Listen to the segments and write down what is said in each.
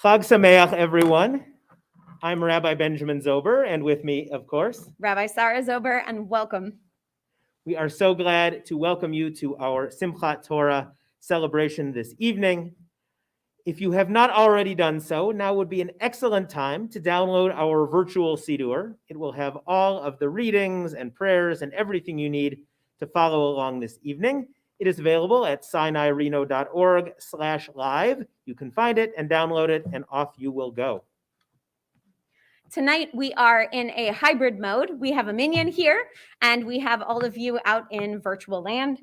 Chag Sameach, everyone. I'm Rabbi Benjamin Zober, and with me, of course, Rabbi Sarah Zober, and welcome. We are so glad to welcome you to our Simchat Torah celebration this evening. If you have not already done so, now would be an excellent time to download our virtual Siddur. It will have all of the readings and prayers and everything you need to follow along this evening. It is available at sinaireno.org/live. You can find it and download it, and off you will go. Tonight we are in a hybrid mode. We have a minion here, and we have all of you out in virtual land.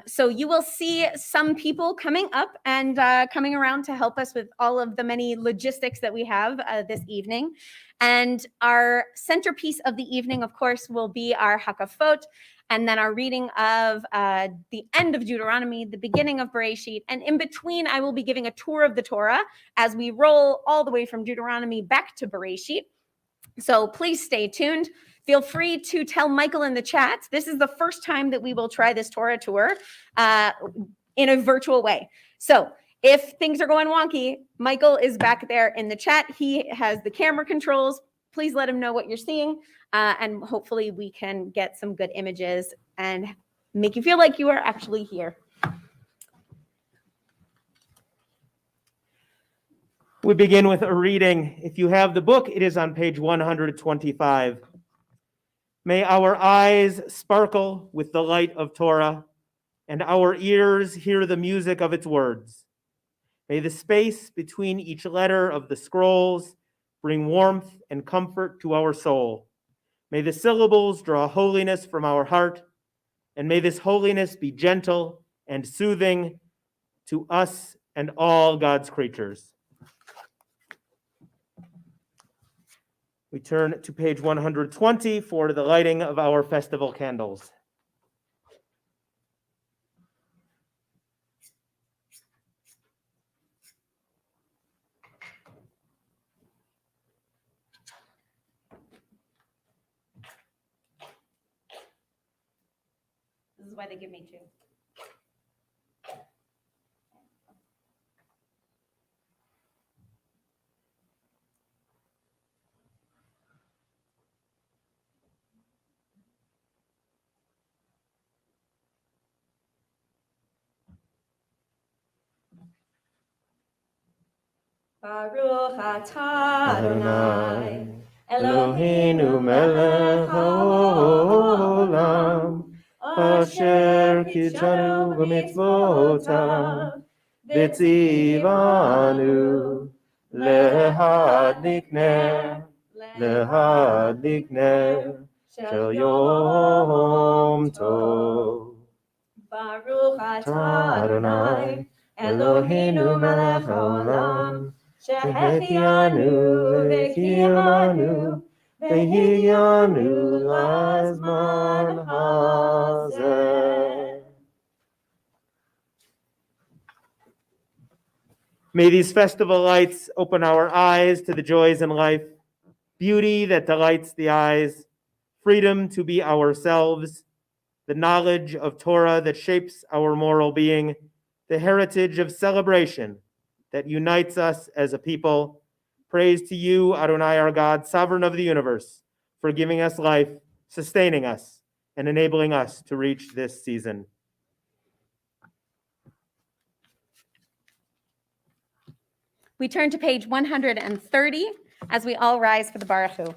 So you will see some people coming up and coming around to help us with all of the many logistics that we have this evening. And our centerpiece of the evening, of course, will be our Hakafot, and then our reading of the end of Deuteronomy, the beginning of Bereshit. And in between, I will be giving a tour of the Torah as we roll all the way from Deuteronomy back to Bereshit. So please stay tuned. Feel free to tell Michael in the chat. This is the first time that we will try this Torah tour in a virtual way. So if things are going wonky, Michael is back there in the chat. He has the camera controls. Please let him know what you're seeing. And hopefully we can get some good images and make you feel like you are actually here. We begin with a reading. If you have the book, it is on page 125. May our eyes sparkle with the light of Torah, and our ears hear the music of its words. May the space between each letter of the scrolls bring warmth and comfort to our soul. May the syllables draw holiness from our heart, and may this holiness be gentle and soothing to us and all God's creatures. We turn to page 120 for the lighting of our festival candles. This is why they give me two. Baruch atah Adonai, Eloheinu melech haolam, asher kitshanu b'mitzvotav, v'tzivanu lehadlik ner shel yom tov. Baruch atah Adonai, Eloheinu melech haolam, שהחיינו וקיימנו והגיענו לזמן הזה. May these festival lights open our eyes to the joys in life, beauty that delights the eyes, freedom to be ourselves, the knowledge of Torah that shapes our moral being, the heritage of celebration that unites us as a people. Praise to you, Adonai, our God, sovereign of the universe, for giving us life, sustaining us, and enabling us to reach this season. We turn to page 130 as we all rise for the Baruch Hu.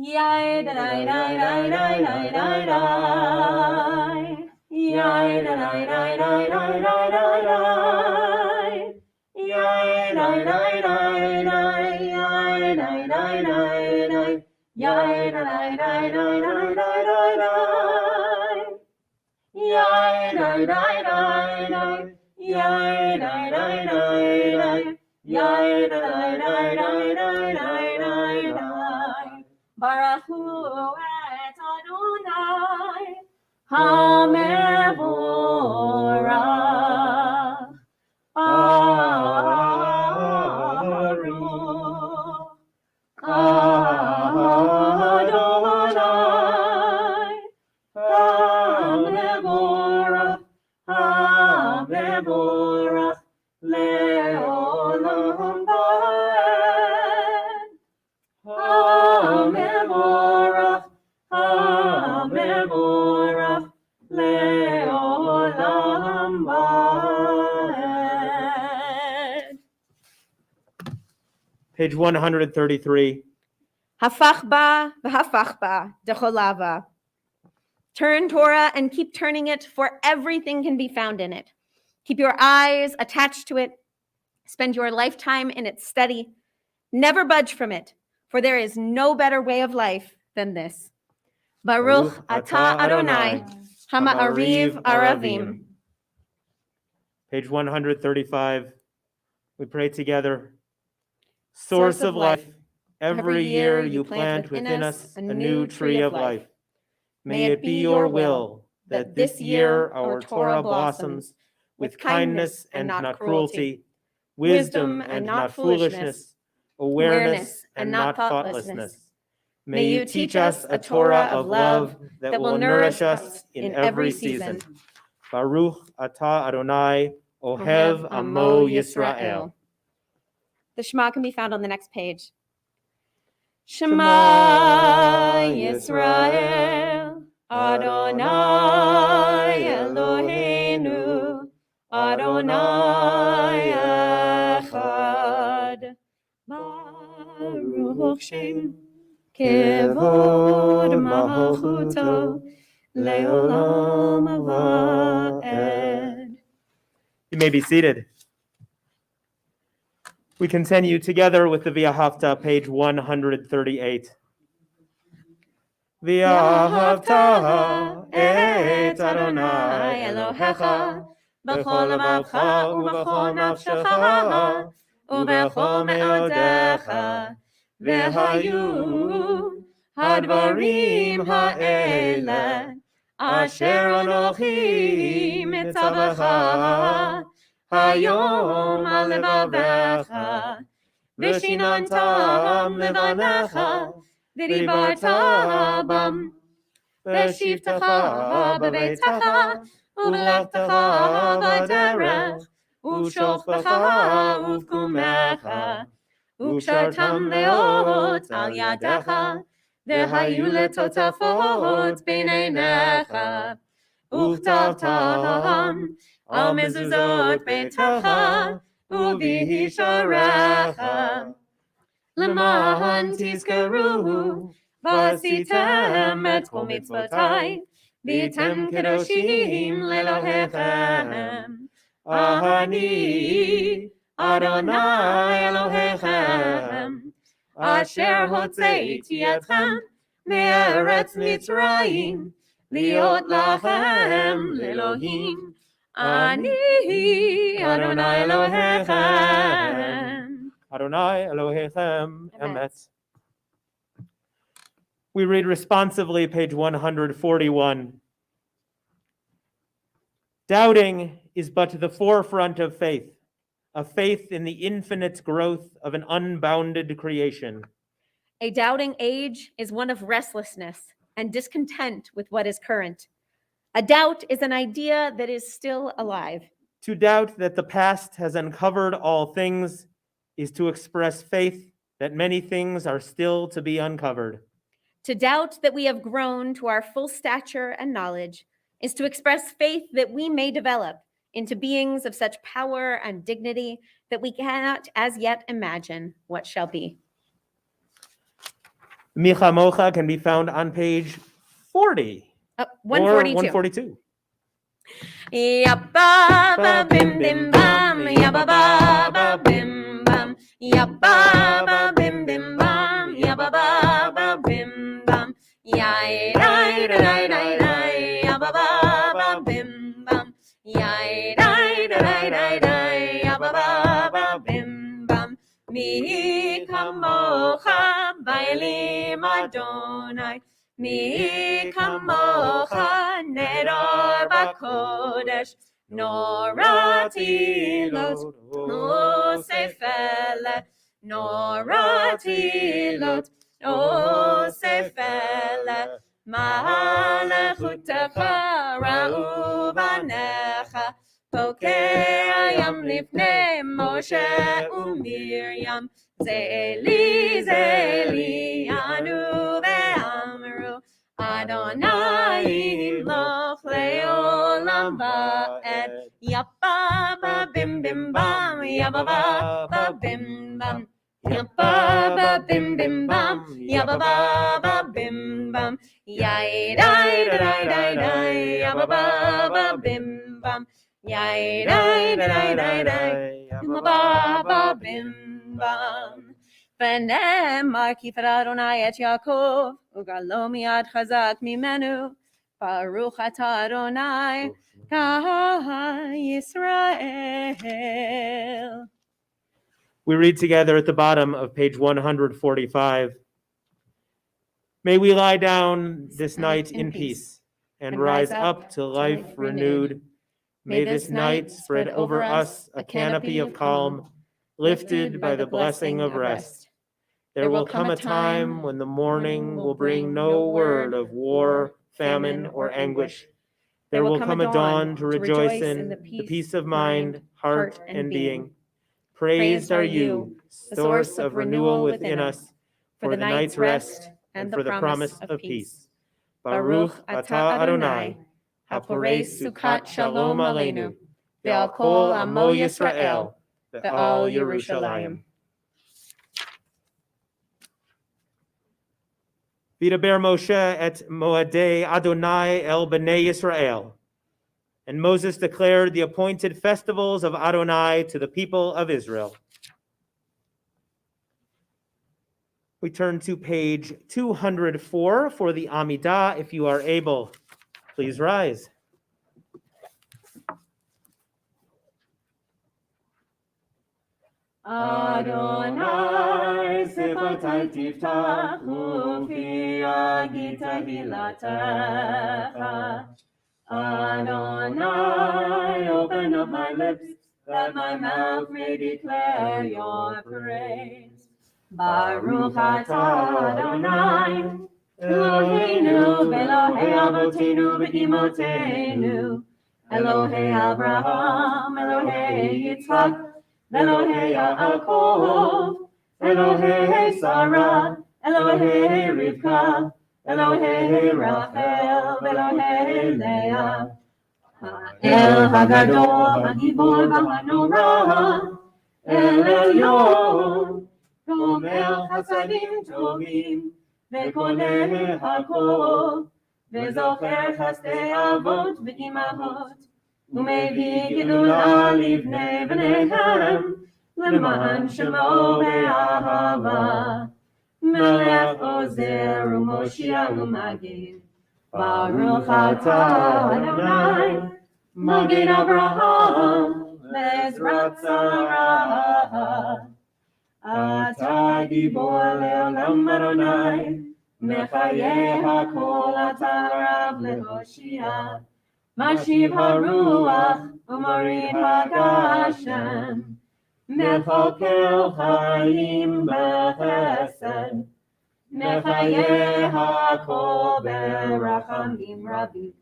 Yai da da da da da da da da. Yai da da da da da da da da. Yai da da da da. Yai da da da da. Yai da da da da da da da. Yai da da da da. Yai da da da da. Yai da da da da da da. Baruch Hu et Adonai HaMevorach Baruch Adonai HaMevorach Page 133. Hafach ba v'hafach ba decholava. Turn Torah and keep turning it, for everything can be found in it. Keep your eyes attached to it. Spend your lifetime in its study. Never budge from it, for there is no better way of life than this. Baruch atah Adonai, hama'ariv aravim. Page 135. We pray together. Source of life, every year you plant within us a new tree of life. May it be your will that this year our Torah blossoms with kindness and not cruelty, wisdom and not foolishness, awareness and not thoughtlessness. May you teach us a Torah of love that will nourish us in every season. Baruch atah Adonai, Ohev Amo Yisrael. The Shema can be found on the next page. Shema Yisrael, Adonai Eloheinu, Adonai Echad. Baruch Shem, Kevod Malchuto, Leolam Vaed. You may be seated. We continue together with the V'ahavta, page 138. V'ahavta et Adonai Elohecha b'chol levacha u'b'chol nafshecha u'b'chol me'odecha v'hayu hadvarim ha'ele asher anochi mitzavecha Hayom alevavecha, v'shinantam levanecha, v'dibarta bam, v'shivtecha b'beitecha, u'v'lechtecha b'derech, u'v'sholchbecha u'v'kumecha, u'kshartam leot al yadecha, v'hayu letotafot b'neinecha, u'chtavtam Al mezuzot beitacha u'v'hisharecha L'man tizkaru v'asitem et kol mitzvotai v'yitem kedoshim le'lohechem Ani Adonai Elohechem asher hotzeiti etchem me'eretz Mitzrayim liot lachem le'Elohim Ani Adonai Elohechem. Adonai Elohechem Emet. We read responsively, page 141. Doubting is but the forefront of faith, a faith in the infinite growth of an unbounded creation. A doubting age is one of restlessness and discontent with what is current. A doubt is an idea that is still alive. To doubt that the past has uncovered all things is to express faith that many things are still to be uncovered. To doubt that we have grown to our full stature and knowledge is to express faith that we may develop into beings of such power and dignity that we cannot as yet imagine what shall be. Micha Mocha can be found on page 40. 142. 142. Yabba ba bim bim bam, yabba ba ba bim bam, yabba ba bim bim bam, yabba ba ba bim bam, yai dai dai dai dai, yabba ba ba bim bam, yai dai dai dai dai, yabba ba ba bim bam. Mi kamocha bailim Adonai. Mi kamocha nedar bakodesh, norati lot osefele, norati lot osefele, malechutecha ra'u banecha, pokeyam lifnei Moshe u'Miriam, zeli anu ve'amru, Adonai imloch le'olam va'ed, yabba ba bim bim bam, yabba ba bim bam, Yabba ba bim bim bum, yabba ba ba bim bum, yai dai dai dai dai, yabba ba ba bim bum, yai dai dai dai dai, yabba ba ba bim bum. ונאמר כי פדה אדוני את יעקב, וגאלו מיד חזק ממנו, ברוך אתה אדוני, ישראל. We read together at the bottom of page 145. May we lie down this night in peace and rise up to life renewed. May this night spread over us a canopy of calm, lifted by the blessing of rest. There will come a time when the morning will bring no word of war, famine, or anguish. There will come a dawn to rejoice in, the peace of mind, heart, and being. Praised are you, source of renewal within us, for the night's rest and for the promise of peace. Baruch atah Adonai, haporei sukkot shalom aleinu, ve'al kol amo Yisrael, ve'al Yerushalayim. V'daber Moshe et moadei Adonai el bnei Yisrael. And Moses declared the appointed festivals of Adonai to the people of Israel. We turn to page 204 for the Amidah. If you are able, please rise. Adonai sefatai tiftach ufi agita hilatecha. Adonai, open up my lips, that my mouth may declare your praise. Baruch atah Adonai, Eloheinu v'Elohei avotenu v'imotenu, Elohei Abraham, Elohei Yitzchak, Elohei Yaakov, Elohei Sarah, Elohei Rivka, Elohei Rachel, Elohei Leah, El Hagadol, Hagibor v'Hanorah, El Elyon, Gomel Chasadim Tovim, Ve'koneh Hakol, Ve'zocher Chasdei Avot v'Imahot, U'mevii Gilula Livnei Bneihem, L'man Shemo Be'ahava, Melech Ozer u'Moshiach u'Magid, Baruch atah Adonai, Magid Abraham, Bezrat Sarah. Atah Gibor Le'olam Adonai, Mechayeh HaKol atah Rav leHoshia, Mashiv HaRuach u'Morid HaGashem, Mechakel Chaim b'Chesed, Mechayeh HaKol b'Rachamim Rabim,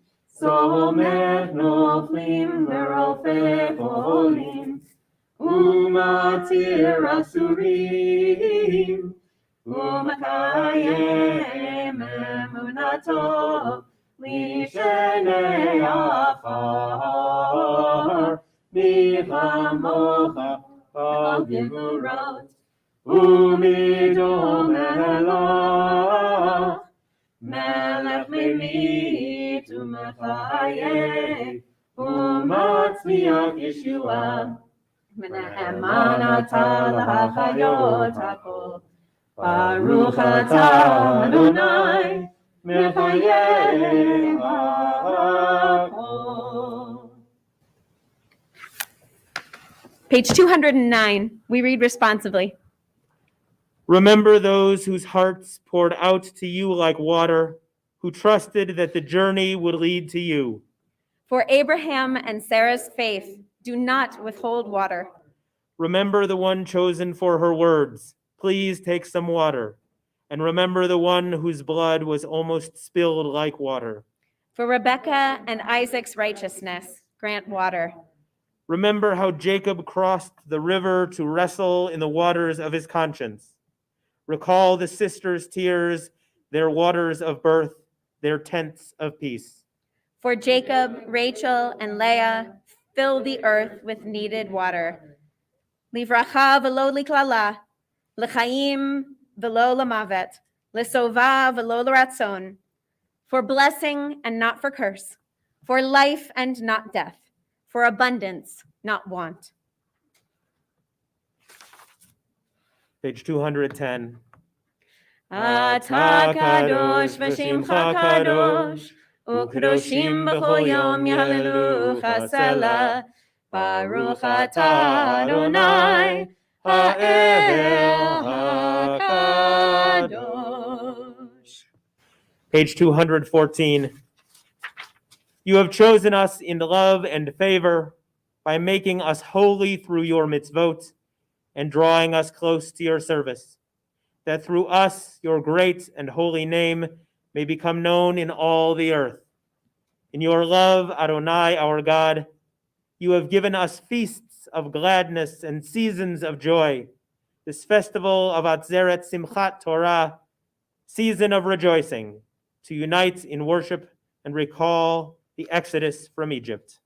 Somech Noflim v'Rofeh Cholim, Umatir Asurim, Umakayem Emunato, Lishenei Afar, Michamocha Chol Gevurot, Umidom Melech, Melech Memit Umechayeh, Umatzmiach Yeshua, Menahem atah lahachayot hakol, Baruch atah Adonai, Mechayeh hakol. Page 209, we read responsively. Remember those whose hearts poured out to you like water, who trusted that the journey would lead to you. For Abraham and Sarah's faith, do not withhold water. Remember the one chosen for her words. Please take some water. And remember the one whose blood was almost spilled like water. For Rebekah and Isaac's righteousness, grant water. Remember how Jacob crossed the river to wrestle in the waters of his conscience. Recall the sisters' tears, their waters of birth, their tents of peace. For Jacob, Rachel, and Leah, fill the earth with needed water. Livracha v'lo liklala, L'chaim v'lo l'mavet, l'sova v'lo l'ratzon, for blessing and not for curse, for life and not death, for abundance, not want. Page 210. Ata kadosh v'shimcha kadosh, u'kadoshim b'chol yom yahalelucha sela. Baruch atah Adonai ha'el hakadosh. Page 214. You have chosen us in love and favor by making us holy through your mitzvot and drawing us close to your service, that through us your great and holy name may become known in all the earth. In your love, Adonai, our God, you have given us feasts of gladness and seasons of joy, this festival of Atzeret Simchat Torah, season of rejoicing, to unite in worship and recall the exodus from Egypt.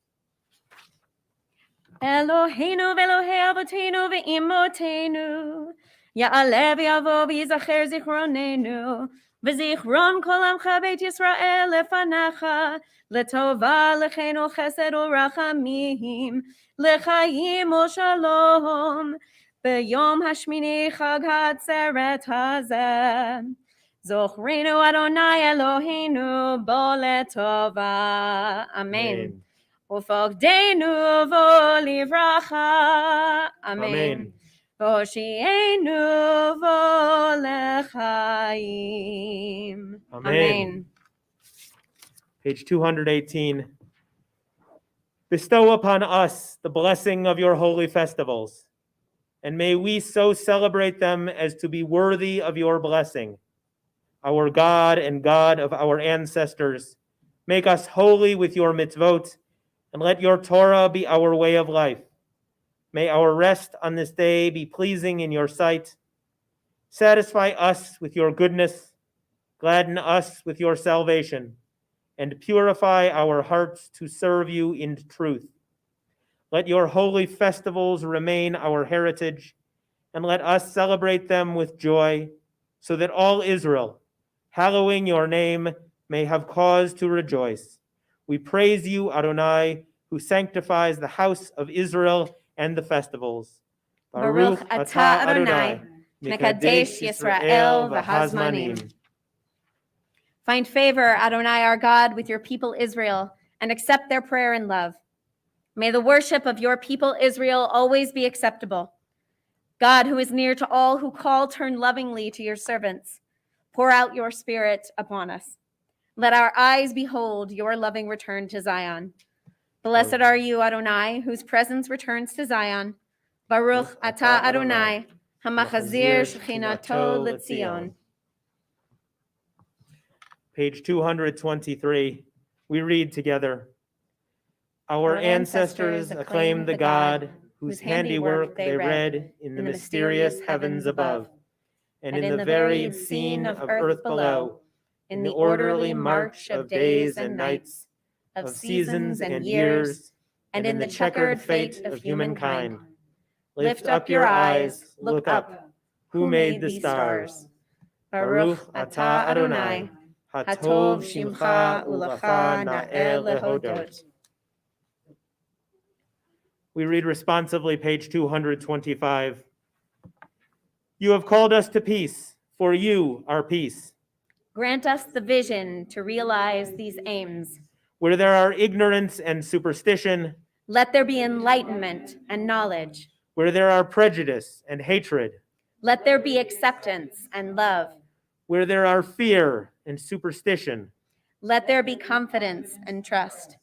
Eloheinu v'Elohei Avotenu v'Imotenu, Ya'aleh v'Yavo v'Yizacher zichronenu, v'zichron kol amcha Beit Yisrael lefanecha, l'tova l'cheinu chesed u'rachamim, l'chaim u'shalom, b'yom hashmini chag ha'atzeret hazeh. Zochrenu Adonai Eloheinu bo l'tova. Amen. Ufogdenu vo livracha. Amen. Voshienu vo lechaim. Amen. Page 218. Bestow upon us the blessing of your holy festivals, and may we so celebrate them as to be worthy of your blessing. Our God and God of our ancestors, make us holy with your mitzvot, and let your Torah be our way of life. May our rest on this day be pleasing in your sight. Satisfy us with your goodness, gladden us with your salvation, and purify our hearts to serve you in truth. Let your holy festivals remain our heritage, and let us celebrate them with joy, so that all Israel, hallowing your name, may have cause to rejoice. We praise you, Adonai, who sanctifies the house of Israel and the festivals. Baruch atah Adonai, mekadesh Yisrael v'hazmanim. Find favor, Adonai our God, with your people Israel, and accept their prayer in love. May the worship of your people Israel always be acceptable. God, who is near to all who call, turn lovingly to your servants. Pour out your spirit upon us. Let our eyes behold your loving return to Zion. Blessed are you, Adonai, whose presence returns to Zion. Baruch atah Adonai, hamachazir shechinato l'tzion. Page 223, we read together. Our ancestors acclaimed the God whose handiwork they read in the mysterious heavens above, and in the varied scene of earth below, in the orderly march of days and nights, of seasons and years, and in the checkered fate of humankind. Lift up your eyes, look up. Who made the stars? Baruch atah Adonai, hatov shimcha ulacha na'el lehodot. We read responsively page 225. You have called us to peace, for you are peace. Grant us the vision to realize these aims. Where there are ignorance and superstition, Let there be enlightenment and knowledge. where there are prejudice and hatred, Let there be acceptance and love. where there are fear and superstition, Let there be confidence and trust.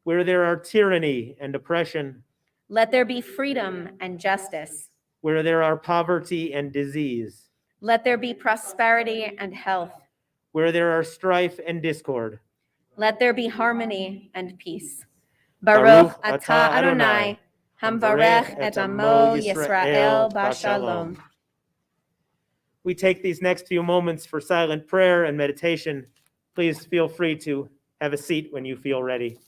where there are tyranny and oppression, Let there be freedom and justice. where there are poverty and disease, Let there be prosperity and health. where there are strife and discord. Let there be harmony and peace. Baruch atah Adonai, hamvarech et amo Yisrael b'shalom. We take these next few moments for silent prayer and meditation. Please feel free to have a seat when you feel ready.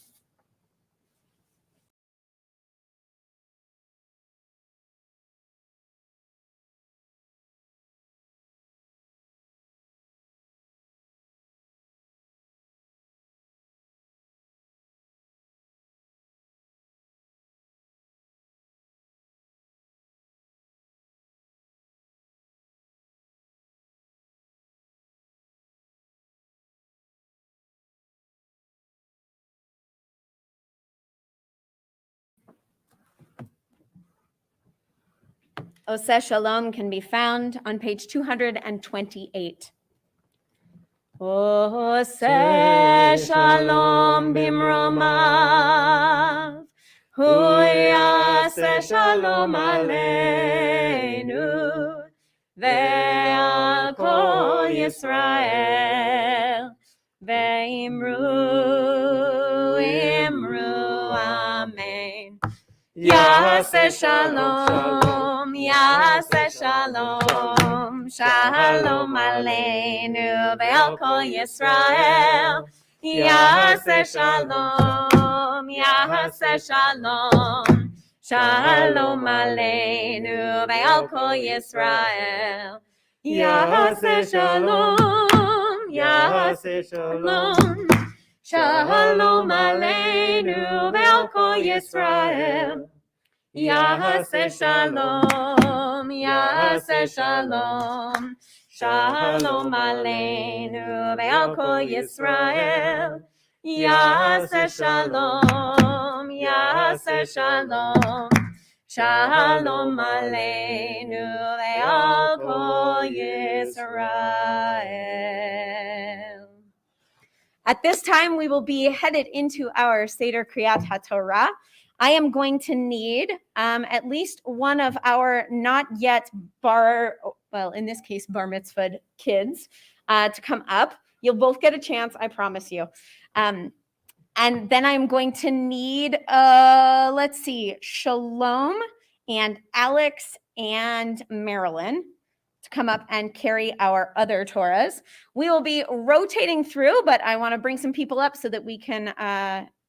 Oseh Shalom can be found on page 228. Oseh Shalom bimromav, hu yaseh shalom aleinu, ve'al kol Yisrael, ve'imru amen. Yaseh shalom, yaseh shalom, shalom aleinu ve'al kol Yisrael. Yaseh shalom, yaseh shalom, shalom aleinu ve'al kol Yisrael. Yaseh shalom, yaseh shalom, shalom aleinu ve'al kol Yisrael. Yaseh shalom, yaseh shalom, shalom aleinu ve'al kol Yisrael. Yaseh shalom, yaseh shalom, shalom aleinu ve'al kol Yisrael. At this time, we will be headed into our Seder Kriyat HaTorah. I am going to need at least one of our not yet in this case, bar mitzvahed kids to come up. You'll both get a chance, I promise you. And then I'm going to need, Shalom and Alex and Marilyn to come up and carry our other Torahs. We will be rotating through, but I want to bring some people up so that we can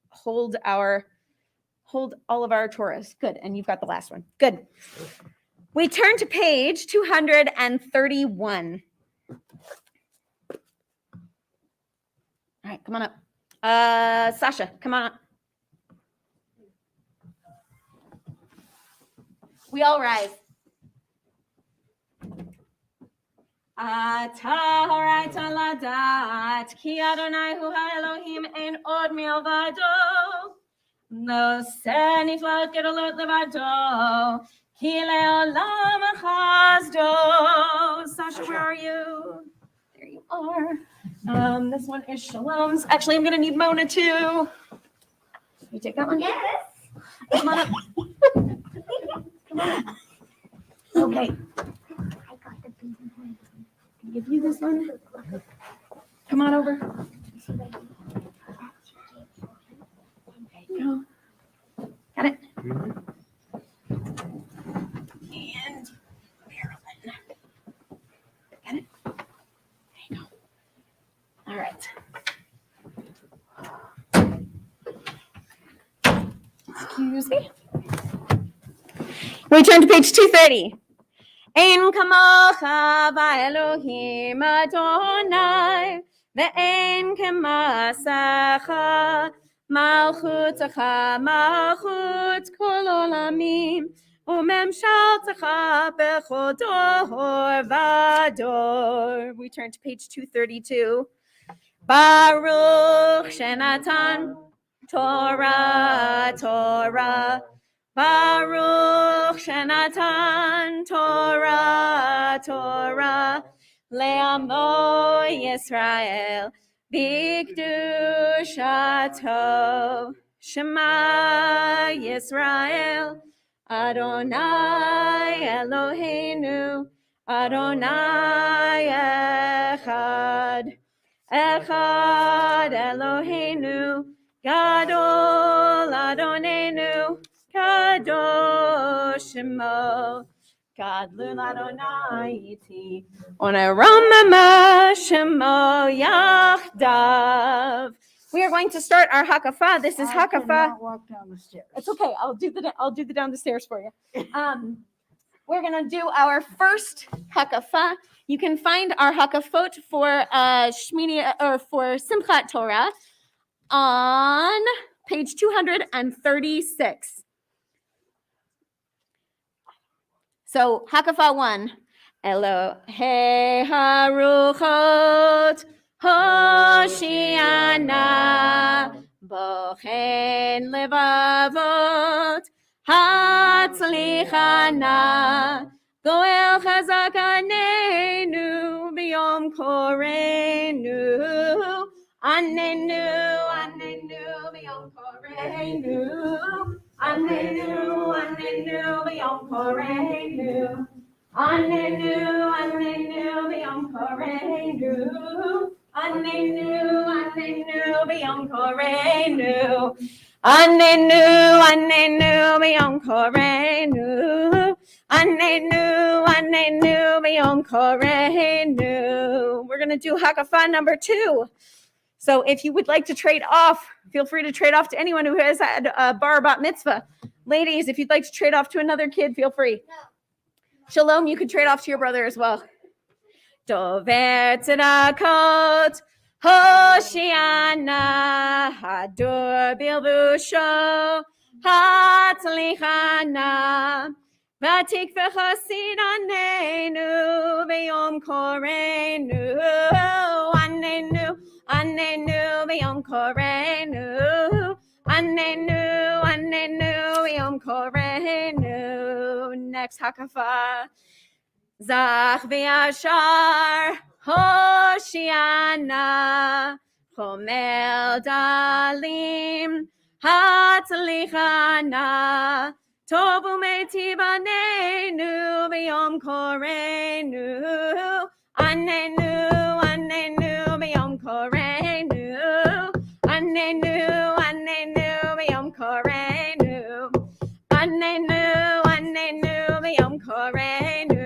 hold all of our Torahs. Good, and you've got the last one. Good. We turn to page 231. All right, come on up. Sasha, come on up. We all rise. Tahorayta ladat, ki Adonai hu ha'Elohim ein od milvado. No seniflat gedolot levado, ki le'olam chazdo. Sasha, where are you? There you are. This one is Shalom's. Actually, I'm going to need Mona too. You take that one? Yes. Come on up. Come on up. Okay. Give you this one. Come on over. There you go. Got it? And Marilyn. Got it? There you go. All right. Excuse me. We turn to page 230. Ein kamocha v'Elohim Adonai, ve'ein kemasecha, malchutecha malchut kol olamim, u'memshaltecha bechol dor v'dor. We turn to page 232. Baruch shenatan Torah, Torah. Baruch shenatan Torah, Torah, le'amo Yisrael, b'kedushato, Shema Yisrael, Adonai Eloheinu, Adonai Echad, Echad Eloheinu, Gadol Adonenu, Kadosh Shemo, Gadol Adonai iti, Oneramama Shemo Yachdav. We are going to start our Hakafah. This is Hakafah. Walk down the stairs. It's okay. I'll do the down the stairs for you. We're gonna do our first Hakafah. You can find our Hakafot for Shmini or for Simchat Torah on page 236. So Hakafah 1. Elohei haruchot Hoshiana Bochen levavot Hatzlichana Goel chazak anenu b'yom korenu. Anenu, anenu b'yom korenu. Anenu, anenu b'yom korenu. Anenu, anenu b'yom korenu. Anenu, anenu b'yom korenu. Anenu, anenu b'yom korenu. Anenu, anenu b'yom korenu. We're going to do Hakafah number 2. So if you would like to trade off, feel free to trade off to anyone who has had a bar bat mitzvah. Ladies, if you'd like to trade off to another kid, feel free. Shalom, you could trade off to your brother as well. Dover tzedakot, Hoshiana, Hadur bilbusho, Hatzlichana, Vatikvecha sidanenu, V'yom korenu, Anenu, anenu, V'yom korenu, Anenu, anenu, V'yom korenu. Next Hakafah. Zach v'yashar, Hoshiana, Chomel dalim, Hatzlichana, Tovu meti banenu, V'yom korenu, Anenu, anenu, V'yom korenu, Anenu, anenu, V'yom korenu, Anenu, anenu, V'yom korenu,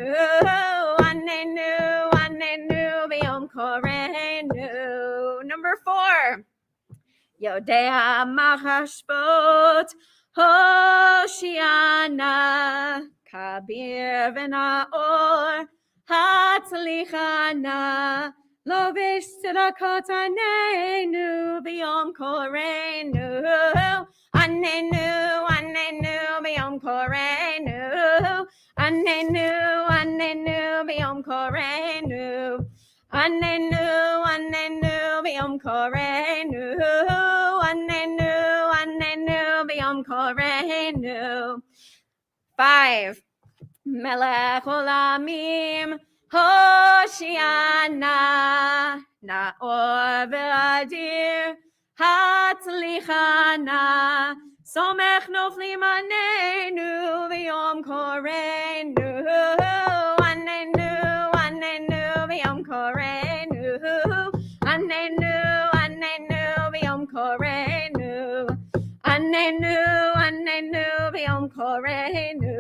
Anenu, anenu, V'yom korenu. Number 4. Yodea machashbot, Hoshiana, Kabir v'naor, Hatzlichana, Lovish tzedakot anenu, V'yom korenu, Anenu, anenu, V'yom korenu, Anenu, anenu, V'yom korenu, Anenu, anenu, V'yom korenu, Anenu, anenu, V'yom korenu. 5. Melech olamim, Hoshiana, Naor v'adir, Hatzlichana, Somech noflim anenu, V'yom korenu, Anenu, anenu, V'yom korenu, Anenu, anenu, V'yom korenu, Anenu, anenu, V'yom korenu,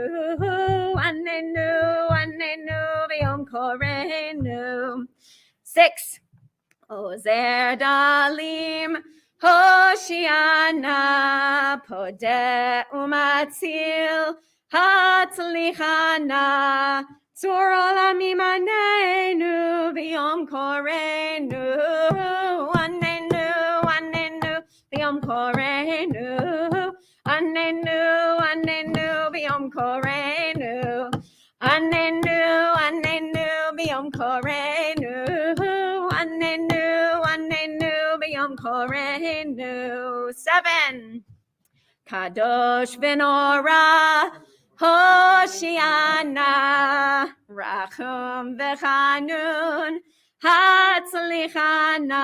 Anenu, anenu, V'yom korenu. 6. Ozer dalim, Hoshiana, Podeh umatzil, Hatzlichana, Tzur olamim anenu, V'yom korenu, Anenu, anenu, V'yom korenu, Anenu, anenu, V'yom korenu, Anenu, anenu, V'yom korenu, Anenu, anenu, V'yom korenu. 7. Kadosh v'nora, Hoshiana, Rachum v'chanun, Hatzlichana,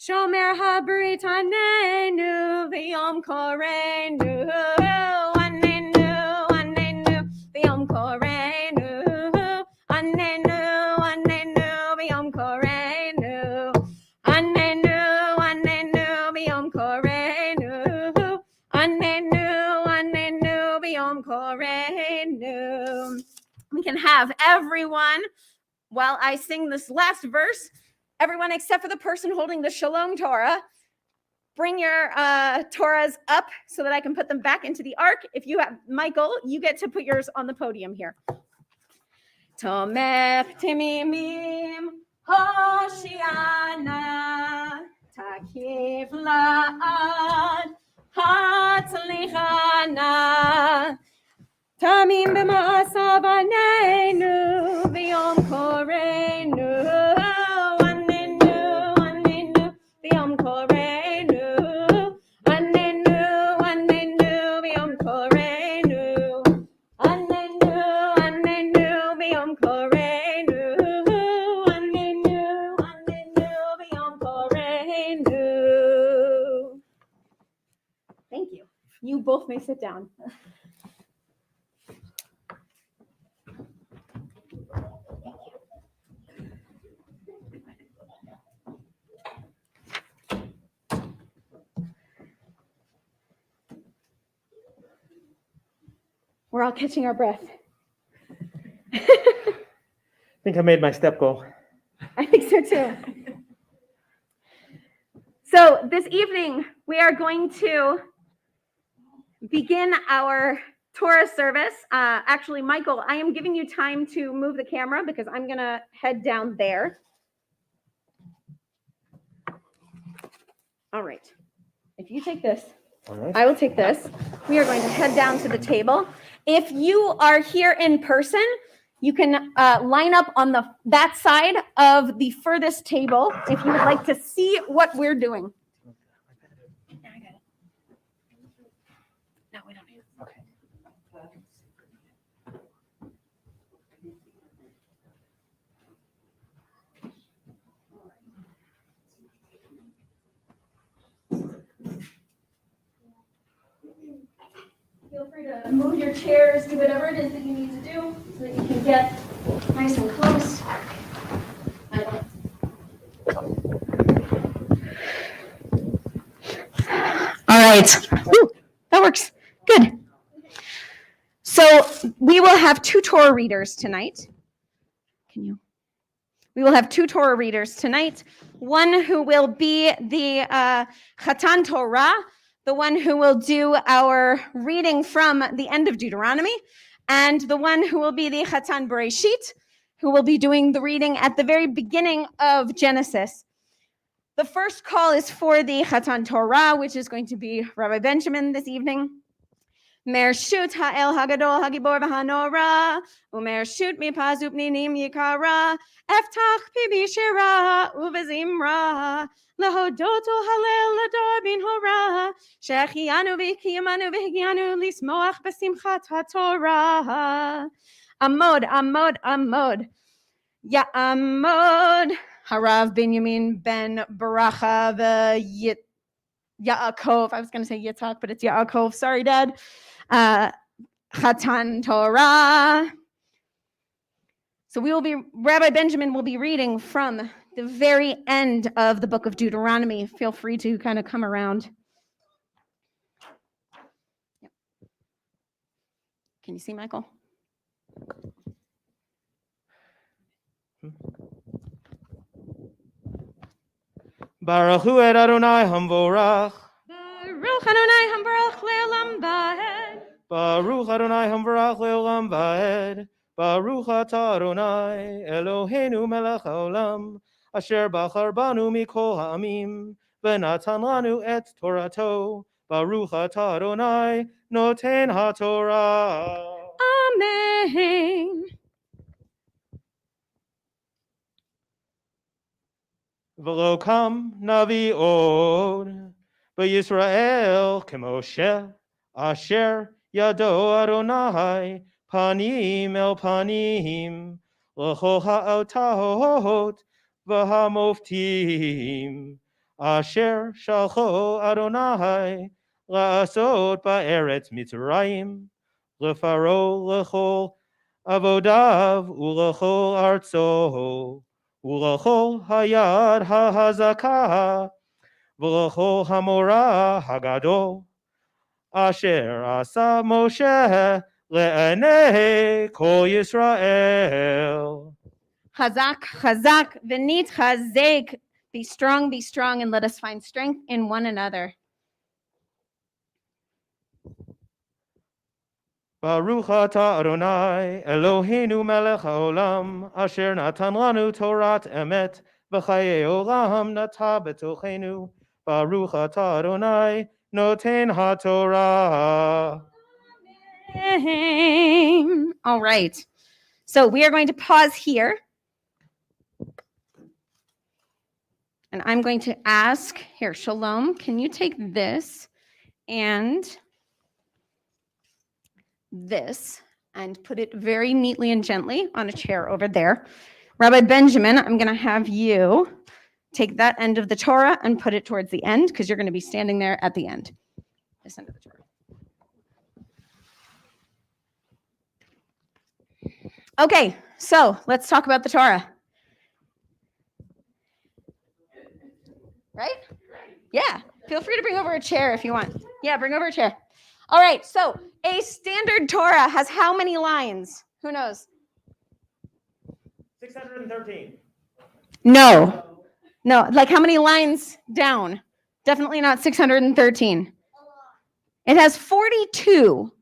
Shomer habrit anenu, V'yom korenu, Anenu, anenu, V'yom korenu, Anenu, anenu, V'yom korenu, Anenu, anenu, V'yom korenu, Anenu, anenu, V'yom korenu. We can have everyone, while I sing this last verse, everyone except for the person holding the Shalom Torah, bring your Torahs up so that I can put them back into the ark. If you have, Michael, you get to put yours on the podium here. Tomech timimim, Hoshiana, Takif la'ad, Hatzlichana, Tamim b'ma'asav anenu, V'yom korenu, Anenu, anenu, V'yom korenu, Anenu, anenu, V'yom korenu, Anenu, anenu, Thank you. You both may sit down. We're all catching our breath. I think I made my step goal. I think so too. So this evening, we are going to begin our Torah service. Actually, Michael, I am giving you time to move the camera because I'm going to head down there. All right. If you take this, All right. I will take this. We are going to head down to the table. If you are here in person, you can line up on that side of the furthest table if you would like to see what we're doing. No, we don't need it. Okay. Feel free to move your chairs, do whatever it is that you need to do so that you can get nice and close. All right. Woo, that works. Good. So we will have two Torah readers tonight. We will have two Torah readers tonight. One who will be the Chatan Torah, the one who will do our reading from the end of Deuteronomy, and the one who will be the Chatan Bereshit, who will be doing the reading at the very beginning of Genesis. The first call is for the Chatan Torah, which is going to be Rabbi Benjamin this evening. Mershut ha'el hagadol hagibor v'hanora, umershut mipaz upninim yikara, eftach pi bishira uvazimra, lehodoto halel lador bin hora, shechianu v'kiyamanu v'higianu lismoach b'simchat ha'torah. Amod, amod, amod. Ya amod. Harav Binyamin ben Baracha Yaakov. I was going to say Yitzhak, but it's Yaakov. Sorry, Dad. Chatan Torah. So Rabbi Benjamin will be reading from the very end of the book of Deuteronomy. Feel free to kind of come around. Yep. Can you see Michael? Baruch hu et Adonai hamvorach. Baruch Adonai hamvarach le'olam va'ed. Baruch Adonai hamvorach le'olam va'ed. Baruch atah Adonai Eloheinu melech haolam, asher bachar banu mikol ha'amim, v'natan lanu et Torato. Baruch atah Adonai noten ha'torah. Amen. V'lo kam navi od b'Yisrael k'Moshe asher yado Adonai panim el panim l'chol ha'otahot v'hamoftim asher shalcho Adonai la'asot ba'eretz Mitzrayim l'faro l'chol avodav u'l'chol artzo Ulachol hayad ha'hazakah, v'lachol hamorah hagadol, asher asa Moshe le'enei kol Yisrael. Chazak, chazak, v'nit chazek. Be strong, and let us find strength in one another. Baruch atah Adonai Eloheinu melech haolam, asher natan lanu Torat emet, v'chayei olam nata betochenu. Baruch atah Adonai noten haTorah. Amen. All right. So we are going to pause here. And I'm going to ask, here, Shalom, can you take this and this and put it very neatly and gently on a chair over there. Rabbi Benjamin, I'm going to have you take that end of the Torah and put it towards the end because you're going to be standing there at the end. this into the Torah. Okay, so let's talk about the Torah. Right? Yeah. Feel free to bring over a chair if you want. Yeah, bring over a chair. All right, so a standard Torah has how many lines? Who knows? 613. No, like how many lines down? Definitely not 613. It has 42,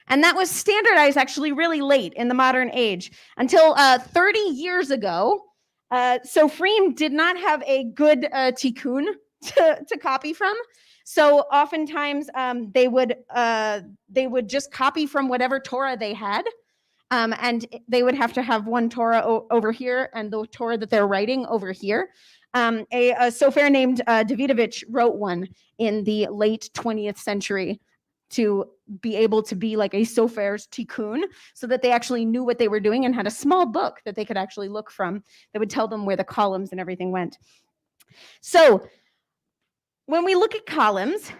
and that was standardized actually really late in the modern age. Until 30 years ago, Sofrim did not have a good tikkun to copy from. So oftentimes they would just copy from whatever Torah they had. And they would have to have one Torah over here and the Torah that they're writing over here. A sofer named Davidovich wrote one in the late 20th century to be able to be like a sofer's tikkun, so that they actually knew what they were doing and had a small book that they could actually look from that would tell them where the columns and everything went. So when we look at columns,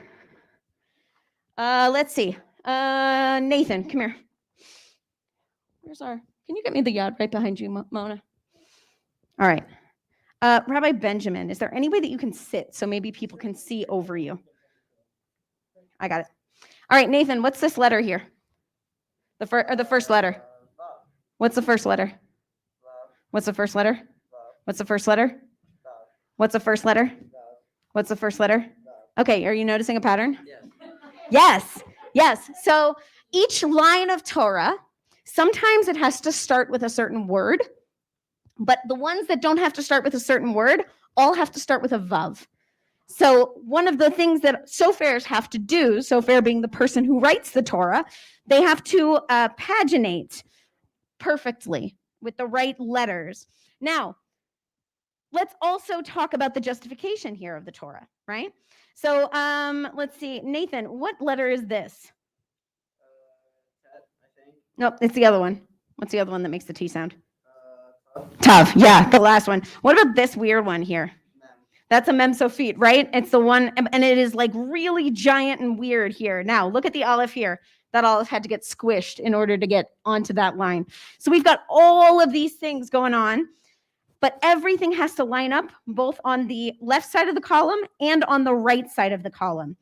let's see. Nathan, come here. Can you get me the yad right behind you, Mona? All right. Rabbi Benjamin, is there any way that you can sit so maybe people can see over you? I got it. All right, Nathan, what's this letter here? The first letter. What's the first letter? What's the first letter? What's the first letter? What's the first letter? What's the first letter? Okay, are you noticing a pattern? Yes. So each line of Torah, sometimes it has to start with a certain word, but the ones that don't have to start with a certain word all have to start with a vav. So one of the things that sofers have to do, sofer being the person who writes the Torah, they have to paginate perfectly with the right letters. Now, let's also talk about the justification here of the Torah, right? So let's see, Nathan, what letter is this? Nope, it's the other one. What's the other one that makes the T sound? Tav, yeah, the last one. What about this weird one here? That's a mem sofit, right? It's the one, and it is like really giant and weird here. Now, look at the aleph here. That aleph had to get squished in order to get onto that line. So we've got all of these things going on, but everything has to line up both on the left side of the column and on the right side of the column.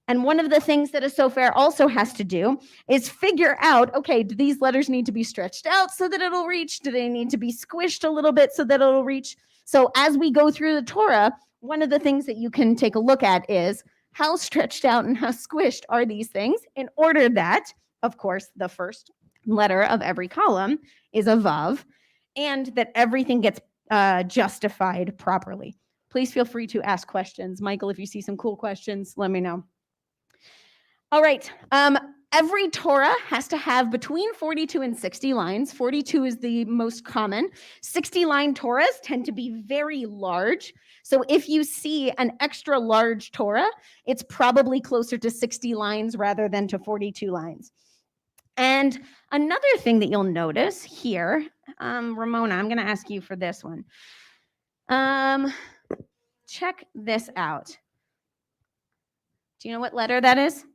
And one of the things that a sofer also has to do is figure out, okay, do these letters need to be stretched out so that it'll reach? Do they need to be squished a little bit so that it'll reach? So as we go through the Torah, one of the things that you can take a look at is how stretched out and how squished are these things, in order that, of course, the first letter of every column is a vav, and that everything gets justified properly. Please feel free to ask questions. Michael, if you see some cool questions, let me know. All right. Every Torah has to have between 42 and 60 lines. 42 is the most common. 60-line Torahs tend to be very large. So if you see an extra large Torah, it's probably closer to 60 lines rather than to 42 lines. And another thing that you'll notice here, Ramona, I'm going to ask you for this one. Check this out. Do you know what letter that is?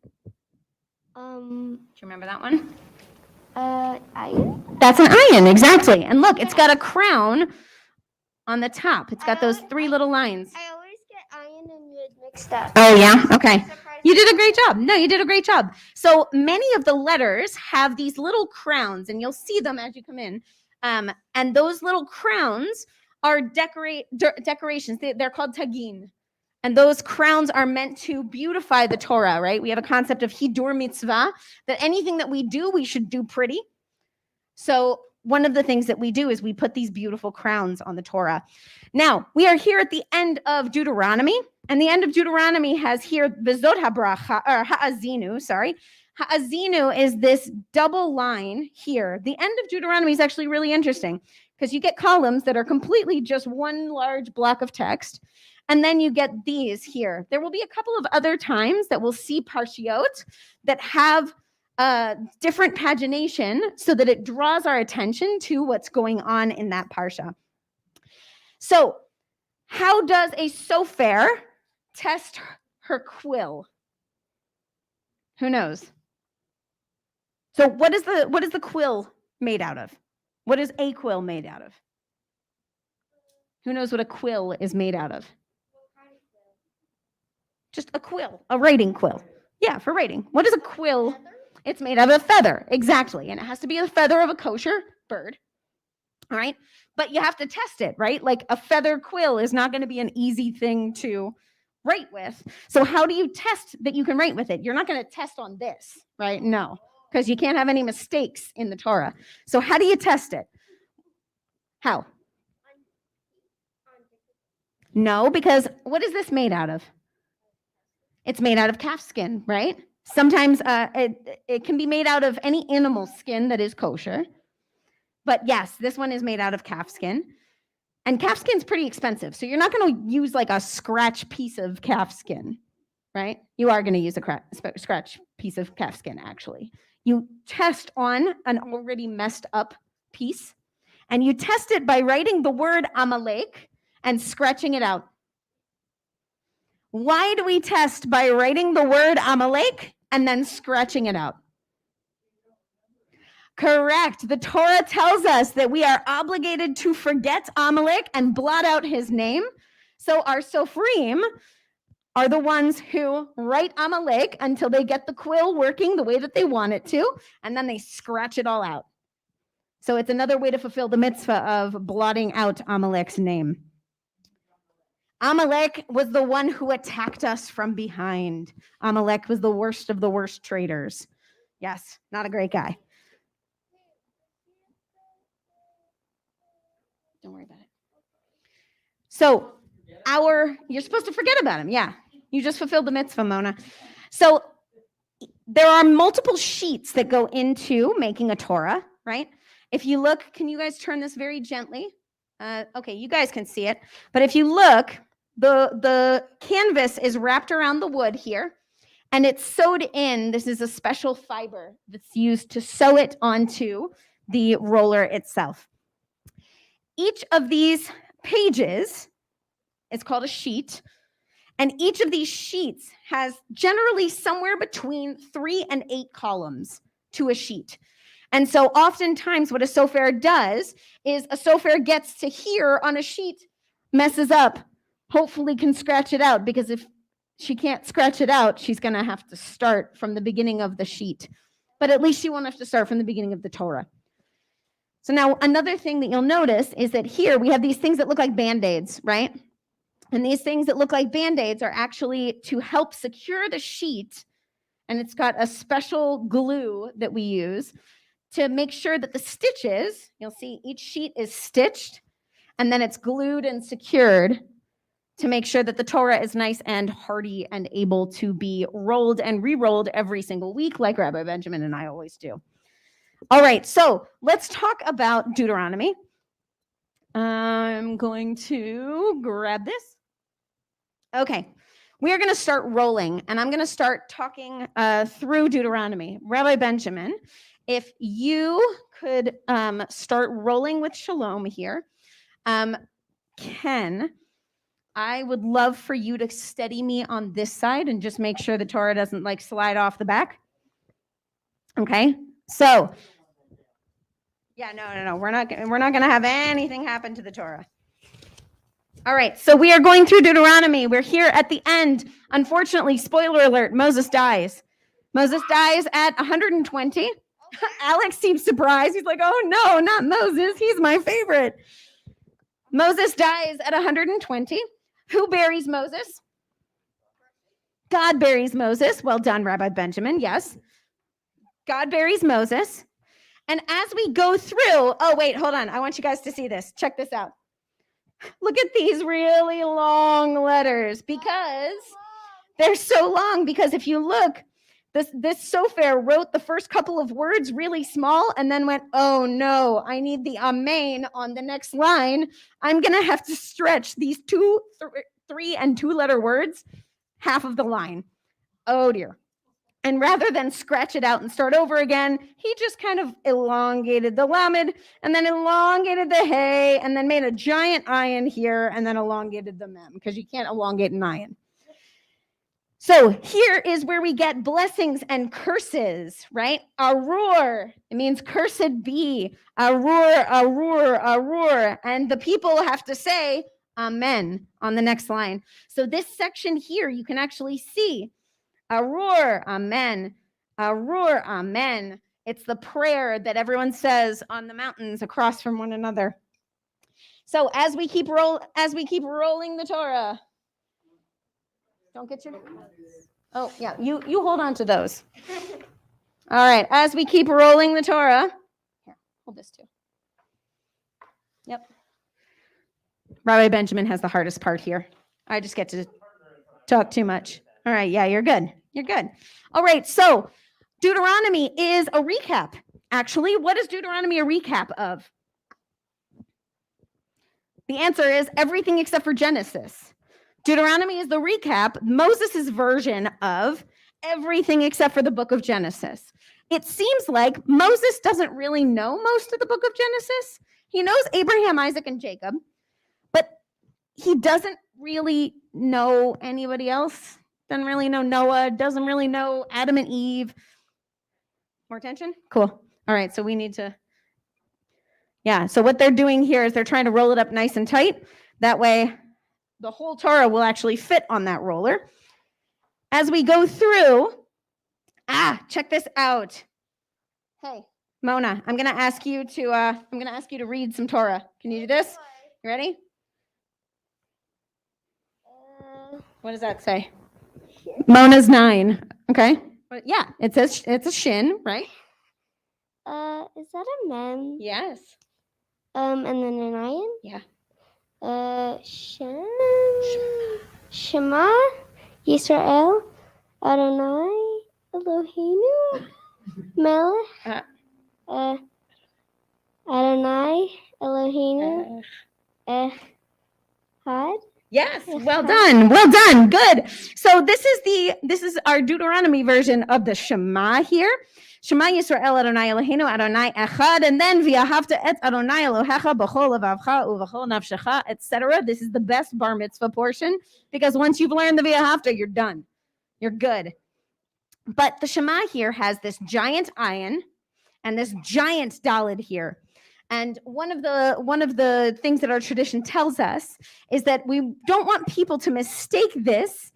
Do you remember that one? Iron? That's an ayin, exactly. And look, it's got a crown on the top. It's got those three little lines. I always get iron and wood mixed up. Oh, yeah? Okay. You did a great job. No, you did a great job. So many of the letters have these little crowns, and you'll see them as you come in. And those little crowns are decorations. They're called tagin. And those crowns are meant to beautify the Torah, right? We have a concept of hidur mitzvah, that anything that we do, we should do pretty. So one of the things that we do is we put these beautiful crowns on the Torah. Now, we are here at the end of Deuteronomy, and the end of Deuteronomy has here Bezot HaBracha, or Ha'azinu, sorry. Ha'azinu is this double line here. The end of Deuteronomy is actually really interesting, because you get columns that are completely just one large block of text. And then you get these here. There will be a couple of other times that we'll see parshiot that have different pagination so that it draws our attention to what's going on in that parsha. So how does a sofer test her quill? Who knows? So what is the quill made out of? What is a quill made out of? Who knows what a quill is made out of? Just a quill, a writing quill. Yeah, for writing. What is a quill? It's made out of a feather, exactly. And it has to be a feather of a kosher bird. All right. But you have to test it, right? Like a feather quill is not going to be an easy thing to write with. So how do you test that you can write with it? You're not going to test on this, right? No, because you can't have any mistakes in the Torah. So how do you test it? How? No, because what is this made out of? It's made out of calf skin, right? Sometimes it can be made out of any animal skin that is kosher. But yes, this one is made out of calf skin. And calf skin's pretty expensive. So you're not going to use like a scratch piece of calf skin, right? You are going to use a scratch piece of calf skin, actually. You test on an already messed up piece. And you test it by writing the word Amalek and scratching it out. Why do we test by writing the word Amalek and then scratching it out? Correct. The Torah tells us that we are obligated to forget Amalek and blot out his name. So our Sofrim are the ones who write Amalek until they get the quill working the way that they want it to, and then they scratch it all out. So it's another way to fulfill the mitzvah of blotting out Amalek's name. Amalek was the one who attacked us from behind. Amalek was the worst of the worst traitors. Yes, not a great guy. Don't worry about it. So you're supposed to forget about him. Yeah, you just fulfilled the mitzvah, Mona. So there are multiple sheets that go into making a Torah, right? If you look, can you guys turn this very gently? Okay, you guys can see it. But if you look, the canvas is wrapped around the wood here, and it's sewed in. This is a special fiber that's used to sew it onto the roller itself. Each of these pages is called a sheet, and each of these sheets has generally somewhere between 3 and 8 columns to a sheet. And so oftentimes what a sofer does is a sofer gets to here on a sheet, messes up, hopefully can scratch it out, because if she can't scratch it out, she's going to have to start from the beginning of the sheet. But at least she won't have to start from the beginning of the Torah. So now another thing that you'll notice is that here we have these things that look like Band-Aids, right? And these things that look like Band-Aids are actually to help secure the sheet. And it's got a special glue that we use to make sure that the stitches, you'll see each sheet is stitched, and then it's glued and secured to make sure that the Torah is nice and hardy and able to be rolled and re-rolled every single week, like Rabbi Benjamin and I always do. All right, so let's talk about Deuteronomy. I'm going to grab this. Okay, we are going to start rolling, and I'm going to start talking through Deuteronomy. Rabbi Benjamin, if you could start rolling with Shalom here. Ken, I would love for you to steady me on this side and just make sure the Torah doesn't like slide off the back. Okay, so yeah, no, we're not going to have anything happen to the Torah. All right, so we are going through Deuteronomy. We're here at the end. Unfortunately, spoiler alert, Moses dies. Moses dies at 120. Alex seems surprised. He's like, oh no, not Moses. He's my favorite. Moses dies at 120. Who buries Moses? God buries Moses. Well done, Rabbi Benjamin. Yes. God buries Moses. And as we go through, oh, wait, hold on. I want you guys to see this. Check this out. Look at these really long letters because they're so long. Because if you look, this sofer wrote the first couple of words really small and then went, oh no, I need the amen on the next line. I'm going to have to stretch these 3 and 2 letter words half of the line. Oh dear. And rather than scratch it out and start over again, he just kind of elongated the lamed and then elongated the hey and then made a giant ayin here and then elongated the mem because you can't elongate an ayin. So here is where we get blessings and curses, right? Arur, it means cursed be. Arur, arur, arur. And the people have to say amen on the next line. So this section here, you can actually see arur, amen. Arur, amen. It's the prayer that everyone says on the mountains across from one another. So as we keep rolling the Torah. Don't get your. Oh, yeah, you hold on to those. All right, as we keep rolling the Torah. Here, hold this too. Yep. Rabbi Benjamin has the hardest part here. I just get to talk too much. All right, yeah, you're good. You're good. All right, so Deuteronomy is a recap. Actually, what is Deuteronomy a recap of? The answer is everything except for Genesis. Deuteronomy is the recap, Moses' version of everything except for the book of Genesis. It seems like Moses doesn't really know most of the book of Genesis. He knows Abraham, Isaac, and Jacob, but he doesn't really know anybody else. Doesn't really know Noah, doesn't really know Adam and Eve. More attention? Cool. All right, so we need to, so what they're doing here is they're trying to roll it up nice and tight. That way, the whole Torah will actually fit on that roller. As we go through, check this out. Hey, Mona, I'm going to ask you to read some Torah. Can you do this? You ready? What does that say? Mona's 9. Okay. Yeah, it says it's a shin, right? Is that a mem? Yes. And then an ayin? Yeah. Shema Yisrael Adonai Eloheinu Melech Adonai Eloheinu Echad. Yes, well done. Well done. Good. So this is our Deuteronomy version of the Shema here. Shema Yisrael Adonai Eloheinu Adonai Echad, and then V'ahavta et Adonai Elohecha b'chol levavcha u'v'chol nafshecha, etc. This is the best bar mitzvah portion because once you've learned the V'ahavta, you're done. You're good. But the Shema here has this giant ayin and this giant dalid here. And one of the things that our tradition tells us is that we don't want people to mistake this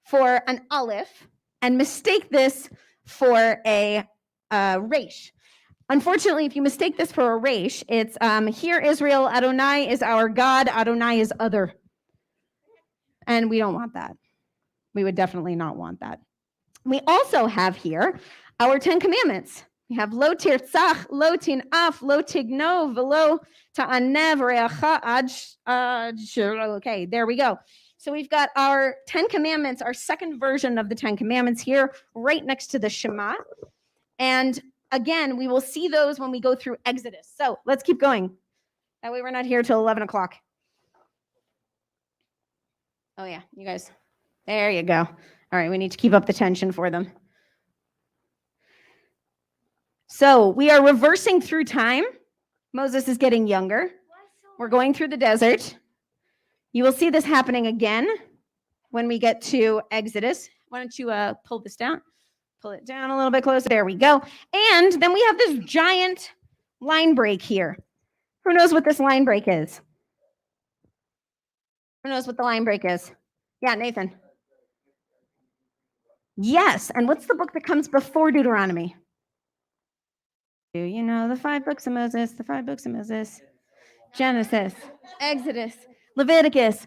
for an aleph and mistake this for a resh. Unfortunately, if you mistake this for a resh, it's hear Israel, Adonai is our God, Adonai is other. And we don't want that. We would definitely not want that. We also have here our 10 commandments. We have lo tirtzach, lo tin'af, lo tignov, velo ta'anev re'acha ad. Okay, there we go. So we've got our 10 commandments, our second version of the 10 commandments here, right next to the Shema. And again, we will see those when we go through Exodus. So let's keep going. That way we're not here till 11 o'clock. Oh yeah, you guys. There you go. All right, we need to keep up the tension for them. So we are reversing through time. Moses is getting younger. We're going through the desert. You will see this happening again when we get to Exodus. Why don't you pull this down? Pull it down a little bit closer. There we go. And then we have this giant line break here. Who knows what this line break is? Who knows what the line break is? Yeah, Nathan. Yes. And what's the book that comes before Deuteronomy? Do you know the 5 books of Moses? The 5 books of Moses. Genesis, Exodus, Leviticus.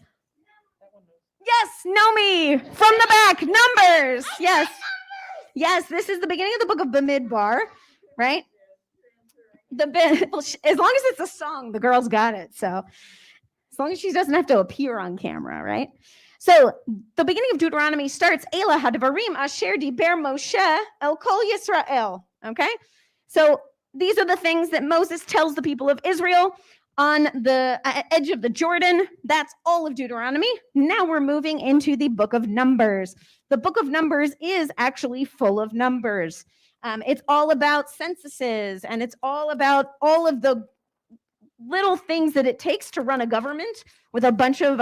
Yes, Nomi, from the back, Numbers. Yes. Yes, this is the beginning of the book of Bamidbar, right? As long as it's a song, the girl's got it. So as long as she doesn't have to appear on camera, right? So the beginning of Deuteronomy starts, Ela hadvarim asher diber Moshe el kol Yisrael, okay? So these are the things that Moses tells the people of Israel on the edge of the Jordan. That's all of Deuteronomy. Now we're moving into the book of Numbers. The book of Numbers is actually full of numbers. It's all about censuses, and it's all about all of the little things that it takes to run a government with a bunch of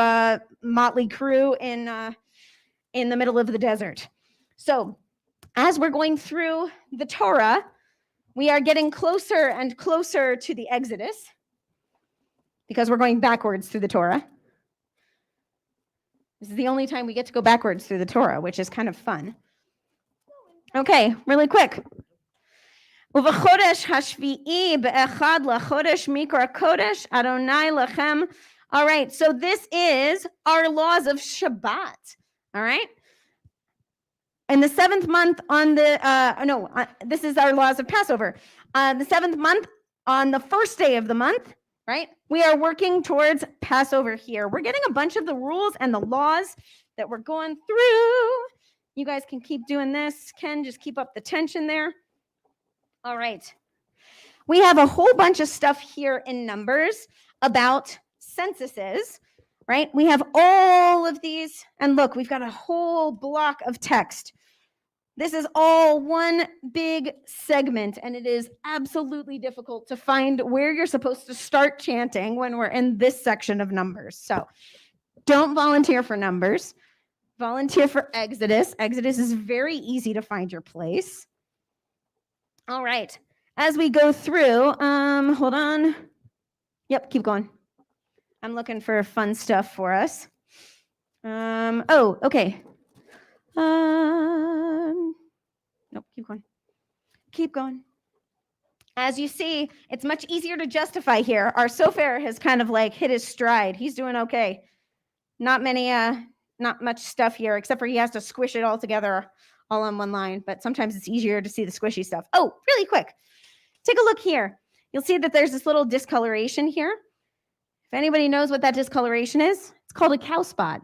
motley crew in in the middle of the desert. So as we're going through the Torah, we are getting closer and closer to the Exodus because we're going backwards through the Torah. This is the only time we get to go backwards through the Torah, which is kind of fun. Okay, really quick. Uvachodesh hashvi'i be'echad lachodesh mikra kodesh Adonai lachem. All right, so this is our laws of Shabbat. All right. In the 7th month on the, this is our laws of Passover. The 7th month on the first day of the month, right? We are working towards Passover here. We're getting a bunch of the rules and the laws that we're going through. You guys can keep doing this. Ken, just keep up the tension there. All right. We have a whole bunch of stuff here in Numbers about censuses, right? We have all of these. And look, we've got a whole block of text. This is all one big segment, and it is absolutely difficult to find where you're supposed to start chanting when we're in this section of Numbers. So don't volunteer for Numbers. Volunteer for Exodus. Exodus is very easy to find your place. All right. As we go through, hold on. Yep, keep going. I'm looking for fun stuff for us. Oh, okay. Nope, keep going. Keep going. As you see, it's much easier to justify here. Our Sofer has kind of like hit his stride. He's doing okay. Not much stuff here, except for he has to squish it all together all on one line. But sometimes it's easier to see the squishy stuff. Oh, really quick. Take a look here. You'll see that there's this little discoloration here. If anybody knows what that discoloration is, it's called a cow spot.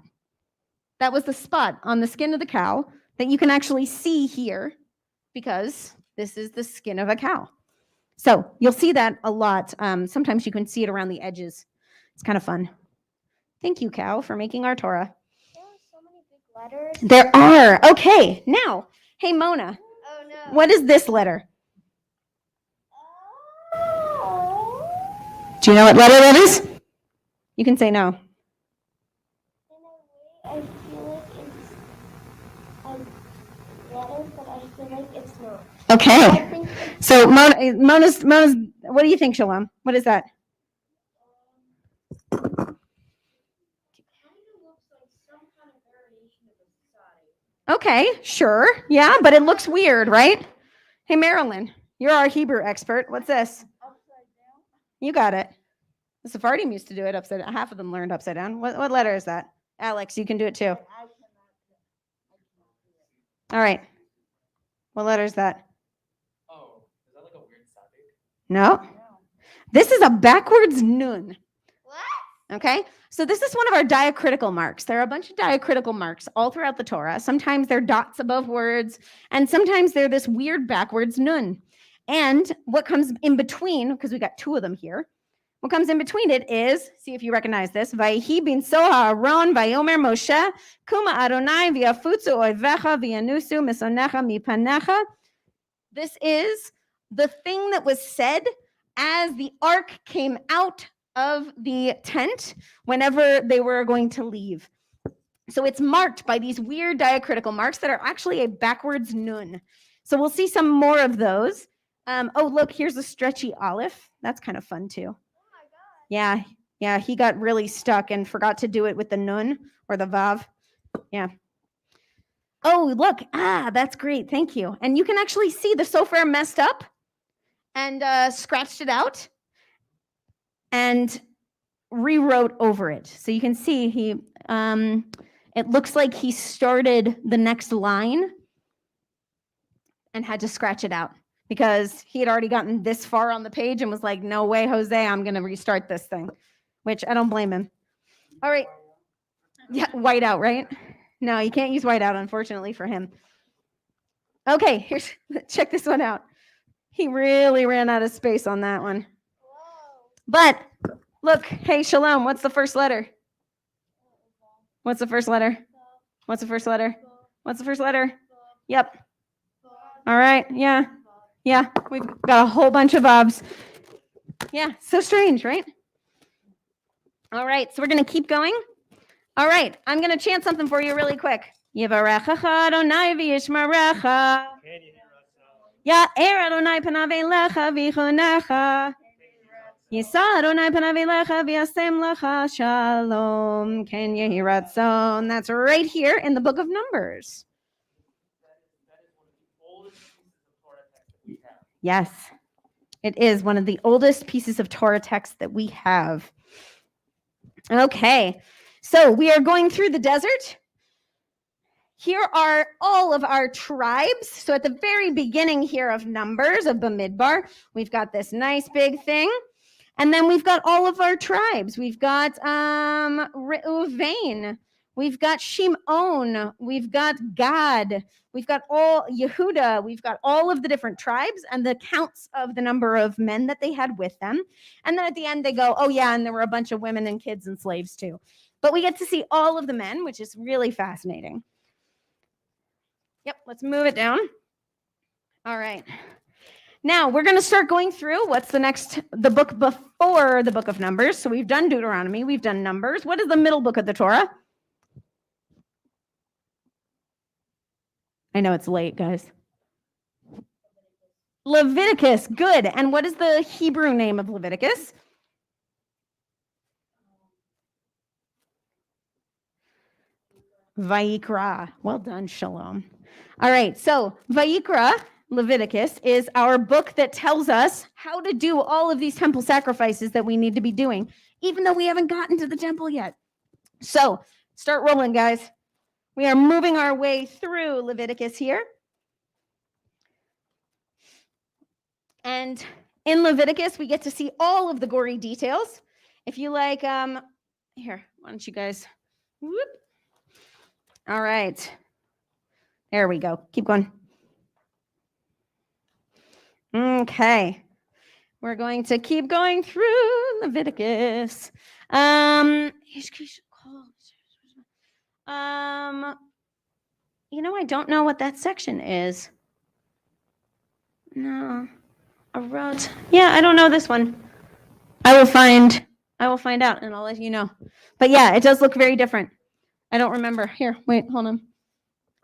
That was the spot on the skin of the cow that you can actually see here because this is the skin of a cow. So you'll see that a lot. Sometimes you can see it around the edges. It's kind of fun. Thank you, cow, for making our Torah. There are so many big letters. There are. Okay, now, hey, Mona, Oh no. what is this letter? Do you know what letter that is? You can say no. In a way, I feel like it's a letter, but I feel like it's not. Okay. I think it's So Mona's, what do you think, Shalom? What is that? Okay, sure. Yeah, but it looks weird, right? Hey, Marilyn, you're our Hebrew expert. What's this? You got it. The Sephardim used to do it upside down. Half of them learned upside down. What letter is that? Alex, you can do it too. All right. What letter is that? Oh, is that like a weird sadik? No. This is a backwards nun. what? Okay. So this is one of our diacritical marks. There are a bunch of diacritical marks all throughout the Torah. Sometimes they're dots above words, and sometimes they're this weird backwards nun. And what comes in between, because we got 2 of them here, what comes in between it is, see if you recognize this, Vayhi bin soha Aaron vayomer Moshe, kuma Adonai v'yafutzu oivecha v'yanusu misonecha mipanecha. This is the thing that was said as the ark came out of the tent whenever they were going to leave. So it's marked by these weird diacritical marks that are actually a backwards nun. So we'll see some more of those. Oh, look, here's a stretchy aleph. That's kind of fun too. Yeah, he got really stuck and forgot to do it with the nun or the vav. Yeah. Oh, look, that's great. Thank you. And you can actually see the sofer messed up and scratched it out and rewrote over it. So you can see it looks like he started the next line and had to scratch it out because he had already gotten this far on the page and was like, no way, Jose, I'm going to restart this thing, which I don't blame him. All right. Yeah, whiteout, right? No, you can't use whiteout, unfortunately, for him. Okay, check this one out. He really ran out of space on that one. But look, hey, Shalom, what's the first letter? What's the first letter? What's the first letter? What's the first letter? Yep. All right, yeah, we've got a whole bunch of vavs. Yeah, so strange, right? All right, so we're going to keep going. All right, I'm going to chant something for you really quick. Yivarechacha Adonai v'yishmerecha. Ya'er Adonai panav elecha v'yichunecha. Yisa Adonai panav elecha v'yasem lecha shalom. Ken yehi ratzon. That's right here in the book of Numbers. Yes, it is one of the oldest pieces of Torah text that we have. Okay, so we are going through the desert. Here are all of our tribes. So at the very beginning here of Numbers, of Bamidbar, we've got this nice big thing. And then we've got all of our tribes. We've got Reuven. We've got Shimon. We've got Gad. We've got all Yehuda. We've got all of the different tribes and the counts of the number of men that they had with them. And then at the end they go, oh yeah, and there were a bunch of women and kids and slaves too. But we get to see all of the men, which is really fascinating. Yep, let's move it down. All right. Now we're going to start going through the book before the book of Numbers. So we've done Deuteronomy, we've done Numbers. What is the middle book of the Torah? I know it's late, guys. Leviticus, good. And what is the Hebrew name of Leviticus? Vayikra. Well done, Shalom. All right, so Vayikra, Leviticus, is our book that tells us how to do all of these temple sacrifices that we need to be doing, even though we haven't gotten to the temple yet. So start rolling, guys. We are moving our way through Leviticus here. And in Leviticus, we get to see all of the gory details. If you like, here, why don't you guys, whoop. All right. There we go. Keep going. Okay. We're going to keep going through Leviticus. I don't know what that section is. No. I wrote. Yeah, I don't know this one. I will find out and I'll let you know. But yeah, it does look very different. I don't remember. Here, wait, hold on.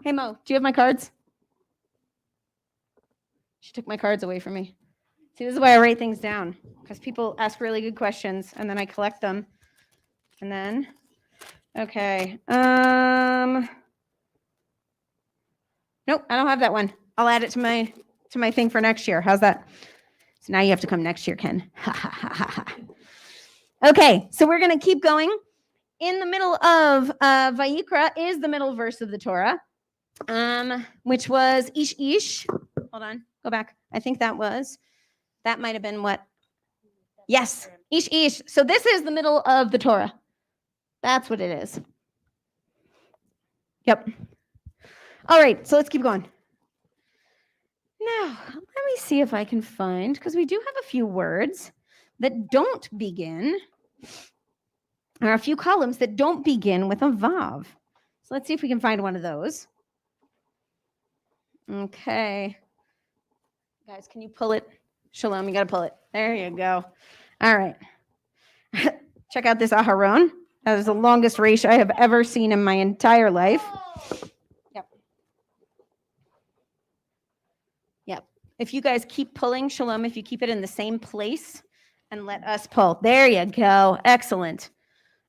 Hey Mo, do you have my cards? She took my cards away from me. See, this is why I write things down, because people ask really good questions and then I collect them. And then, okay. Nope, I don't have that one. I'll add it to my thing for next year. How's that? So now you have to come next year, Ken. Okay, so we're going to keep going. In the middle of Vayikra is the middle verse of the Torah, which was Ish Ish. Hold on, go back. I think that might have been what? Yes, Ish Ish. So this is the middle of the Torah. That's what it is. Yep. All right, so let's keep going. Now, let me see if I can find, because we do have a few words that don't begin, or a few columns that don't begin with a vav. So let's see if we can find one of those. Okay. Guys, can you pull it? Shalom, you got to pull it. There you go. All right. Check out this Aharon. That is the longest resh I have ever seen in my entire life. Yep. If you guys keep pulling, Shalom, if you keep it in the same place and let us pull. There you go. Excellent.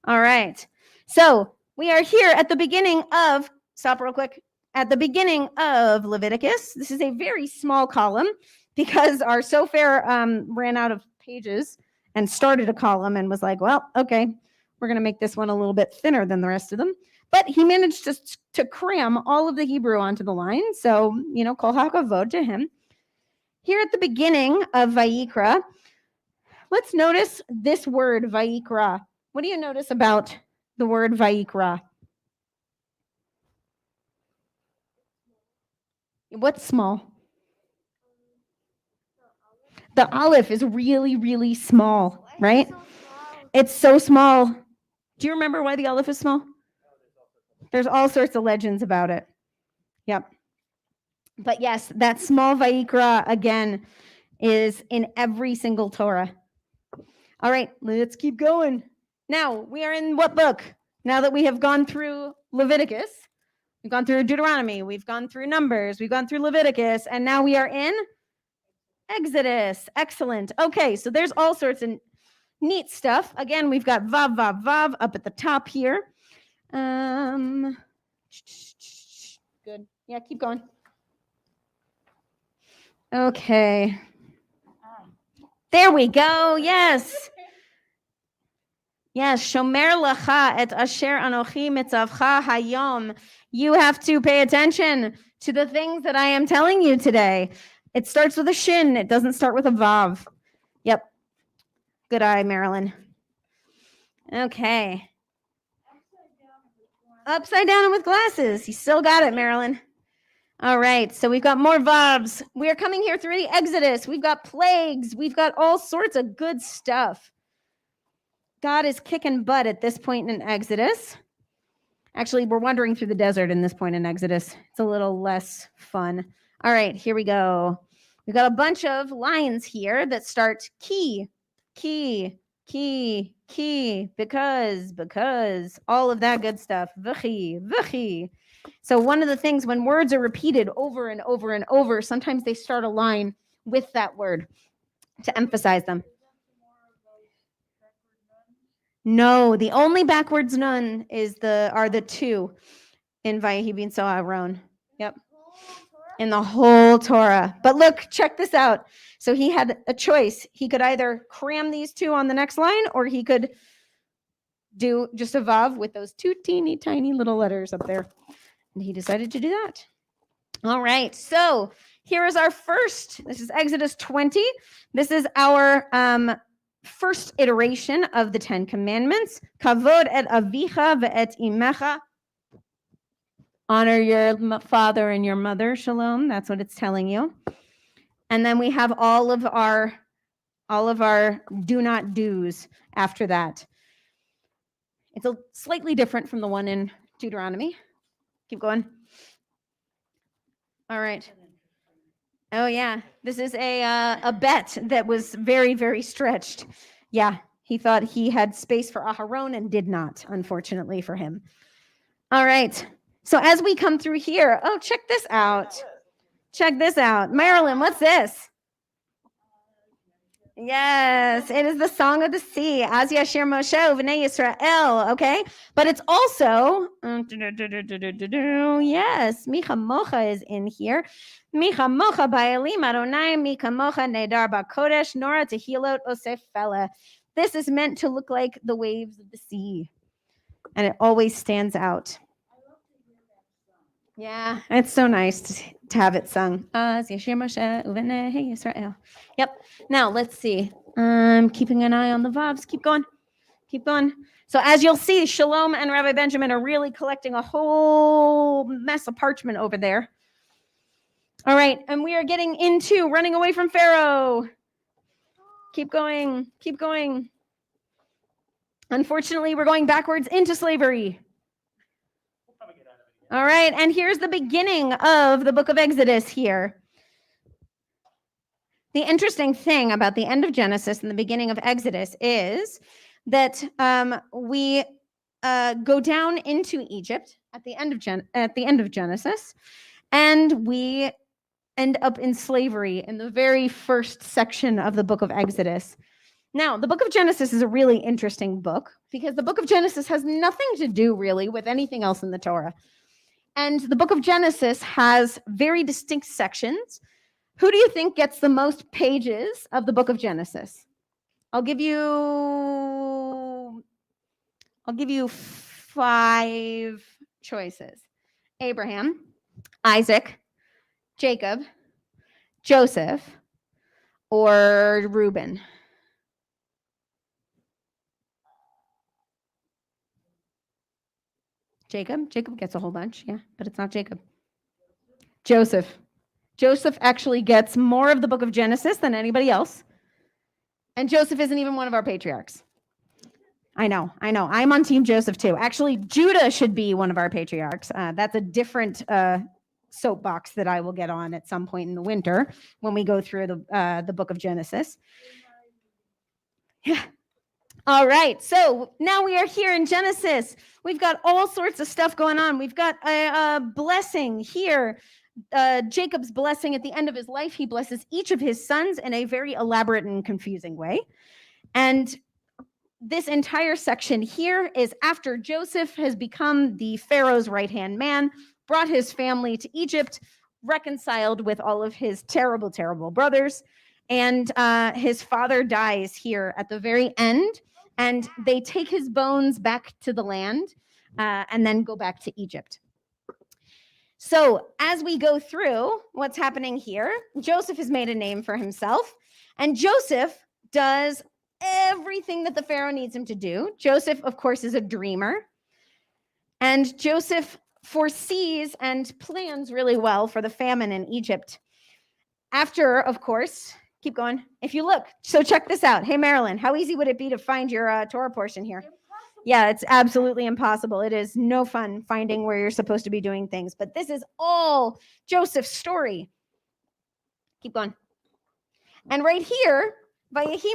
All right. So we are here at the beginning of, stop real quick, at the beginning of Leviticus. This is a very small column because our Sofer ran out of pages and started a column and was like, well, okay, we're going to make this one a little bit thinner than the rest of them. But he managed to cram all of the Hebrew onto the line. So, kol hakavod to him. Here at the beginning of Vayikra, let's notice this word, Vayikra. What do you notice about the word Vayikra? What's small? The aleph is really, really small, right? It's so small. Do you remember why the aleph is small? There's all sorts of legends about it. Yep. But yes, that small Vayikra, again, is in every single Torah. All right, let's keep going. Now, we are in what book? Now that we have gone through Leviticus, We've gone through Deuteronomy. We've gone through Numbers. We've gone through Leviticus. And now we are in Exodus. Excellent. Okay, so there's all sorts of neat stuff. Again, we've got Vav, Vav, Vav up at the top here. Good. Yeah, keep going. Okay. There we go. Yes. Yes. Shomer lacha et asher anochi mitzavcha hayom. You have to pay attention to the things that I am telling you today. It starts with a shin. It doesn't start with a vav. Yep. Good eye, Marilyn. Okay. Upside down and with glasses. You still got it, Marilyn. All right. So we've got more vavs. We are coming here through the Exodus. We've got plagues. We've got all sorts of good stuff. God is kicking butt at this point in Exodus. Actually, we're wandering through the desert in this point in Exodus. It's a little less fun. All right, here we go. We've got a bunch of lines here that start key, key, key, key, because, all of that good stuff. V'chi, v'chi. So one of the things when words are repeated over and over and over, sometimes they start a line with that word to emphasize them. No, the only backwards nun are the two in Vayehi bin Aaron. Yep. In the whole Torah. But look, check this out. So he had a choice. He could either cram these two on the next line, or he could do just a vav with those two teeny tiny little letters up there. And he decided to do that. All right. So here is our first. This is Exodus 20. This is our first iteration of the 10 Commandments. Kavod et avicha ve'et imecha. Honor your father and your mother. Shalom. That's what it's telling you. And then we have all of our do not do's after that. It's a slightly different from the one in Deuteronomy. Keep going. All right. Oh yeah, this is a bet that was very, very stretched. Yeah, he thought he had space for Aharon and did not, unfortunately for him. All right. So as we come through here, oh, check this out. Check this out. Marilyn, what's this? Yes, it is the Song of the Sea, Az Yashir Moshe Uvnei Yisrael, okay? But it's also, yes, Micha Mocha is in here. Micha Mocha Ba'elim Adonai, Micha Mocha Nedar Ba'kodesh, Nora Tehilot Osef Fela. This is meant to look like the waves of the sea, and it always stands out. Yeah, it's so nice to have it sung. Az Yashir Moshe Uvnei Yisrael. Yep. Now let's see. I'm keeping an eye on the vavs. Keep going. Keep going. So as you'll see, Shalom and Rabbi Benjamin are really collecting a whole mess of parchment over there. All right, and we are getting into running away from Pharaoh. Keep going. Keep going. Unfortunately, we're going backwards into slavery. All right, and here's the beginning of the book of Exodus here. The interesting thing about the end of Genesis and the beginning of Exodus is that we go down into Egypt at the end of Genesis, and we end up in slavery in the very first section of the book of Exodus. Now, the book of Genesis is a really interesting book because the book of Genesis has nothing to do really with anything else in the Torah. And the book of Genesis has very distinct sections. Who do you think gets the most pages of the book of Genesis? I'll give you 5 choices. Abraham, Isaac, Jacob, Joseph, or Reuben. Jacob gets a whole bunch, yeah, but it's not Jacob. Joseph actually gets more of the book of Genesis than anybody else. And Joseph isn't even one of our patriarchs. I know. I'm on Team Joseph too. Actually, Judah should be one of our patriarchs. That's a different soapbox that I will get on at some point in the winter when we go through the book of Genesis. Yeah. All right, so now we are here in Genesis. We've got all sorts of stuff going on. We've got a blessing here. Jacob's blessing at the end of his life. He blesses each of his sons in a very elaborate and confusing way. And this entire section here is after Joseph has become the Pharaoh's right-hand man, brought his family to Egypt, reconciled with all of his terrible, terrible brothers, and his father dies here at the very end, and they take his bones back to the land and then go back to Egypt. So as we go through what's happening here, Joseph has made a name for himself, and Joseph does everything that the Pharaoh needs him to do. Joseph, of course, is a dreamer, and Joseph foresees and plans really well for the famine in Egypt. After, of course, keep going. If you look, so check this out. Hey, Marilyn, how easy would it be to find your Torah portion here? Yeah, it's absolutely impossible. It is no fun finding where you're supposed to be doing things, but this is all Joseph's story. Keep going. And right here, this is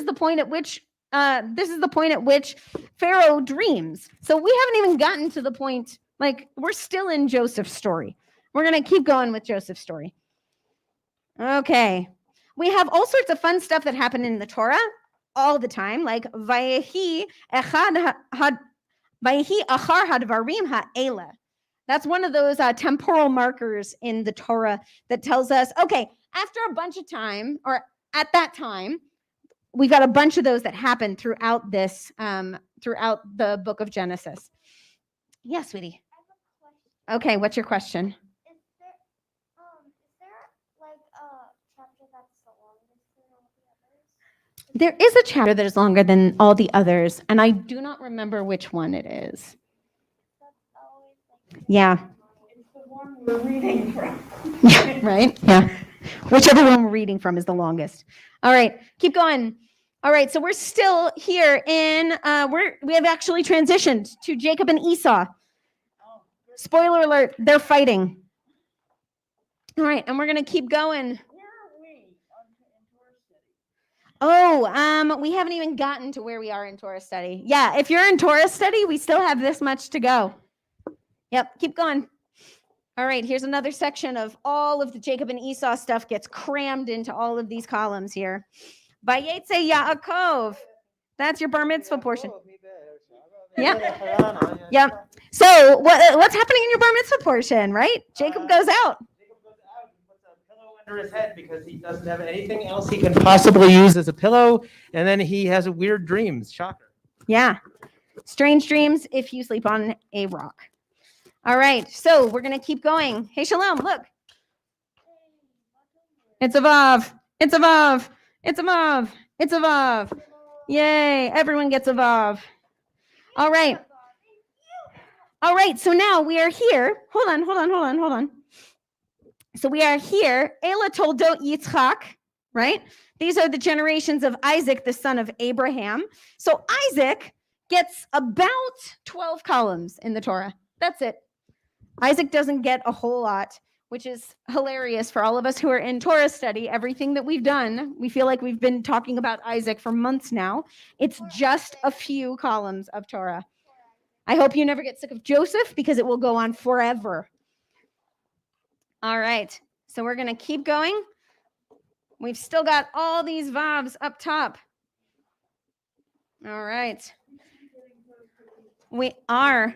the point at which Pharaoh dreams. So we haven't even gotten to the point, like we're still in Joseph's story. We're going to keep going with Joseph's story. Okay. We have all sorts of fun stuff that happen in the Torah all the time, like Vayehi achar hadvarim ha'ela. That's one of those temporal markers in the Torah that tells us, okay, after a bunch of time, or at that time, we've got a bunch of those that happen throughout this, throughout the book of Genesis. Yeah, sweetie. I have a question. Okay, what's your question? Is there like a chapter that's the longest than all the others? There is a chapter that is longer than all the others, and I do not remember which one it is. That's always like Yeah. It's the one we're reading from. Right? Yeah. Whichever one we're reading from is the longest. All right, keep going. All right, so we're still here in, we have actually transitioned to Jacob and Esau. Spoiler alert, they're fighting. All right, and we're going to keep going. Where are we in Torah study? Oh, we haven't even gotten to where we are in Torah study. Yeah, if you're in Torah study, we still have this much to go. Yep, keep going. All right, here's another section of all of the Jacob and Esau stuff gets crammed into all of these columns here. Vayetze Yaakov. That's your bar mitzvah portion. Yeah. Yep. So what's happening in your bar mitzvah portion, right? Jacob goes out. Jacob goes out and puts a pillow under his head because he doesn't have anything else he can possibly use as a pillow, and then he has weird dreams. Shocker. Yeah. Strange dreams if you sleep on a rock. All right, so we're going to keep going. Hey, Shalom, look. It's a Vav. It's a Vav. It's a Vav. It's a Vav. Yay, everyone gets a Vav. All right. All right, so now we are here. Hold on. So we are here. Ela toldot Yitzchak, right? These are the generations of Isaac, the son of Abraham. So Isaac gets about 12 columns in the Torah. That's it. Isaac doesn't get a whole lot, which is hilarious for all of us who are in Torah study. Everything that we've done, we feel like we've been talking about Isaac for months now. It's just a few columns of Torah. I hope you never get sick of Joseph because it will go on forever. All right, so we're going to keep going. We've still got all these Vavs up top. All right. We are.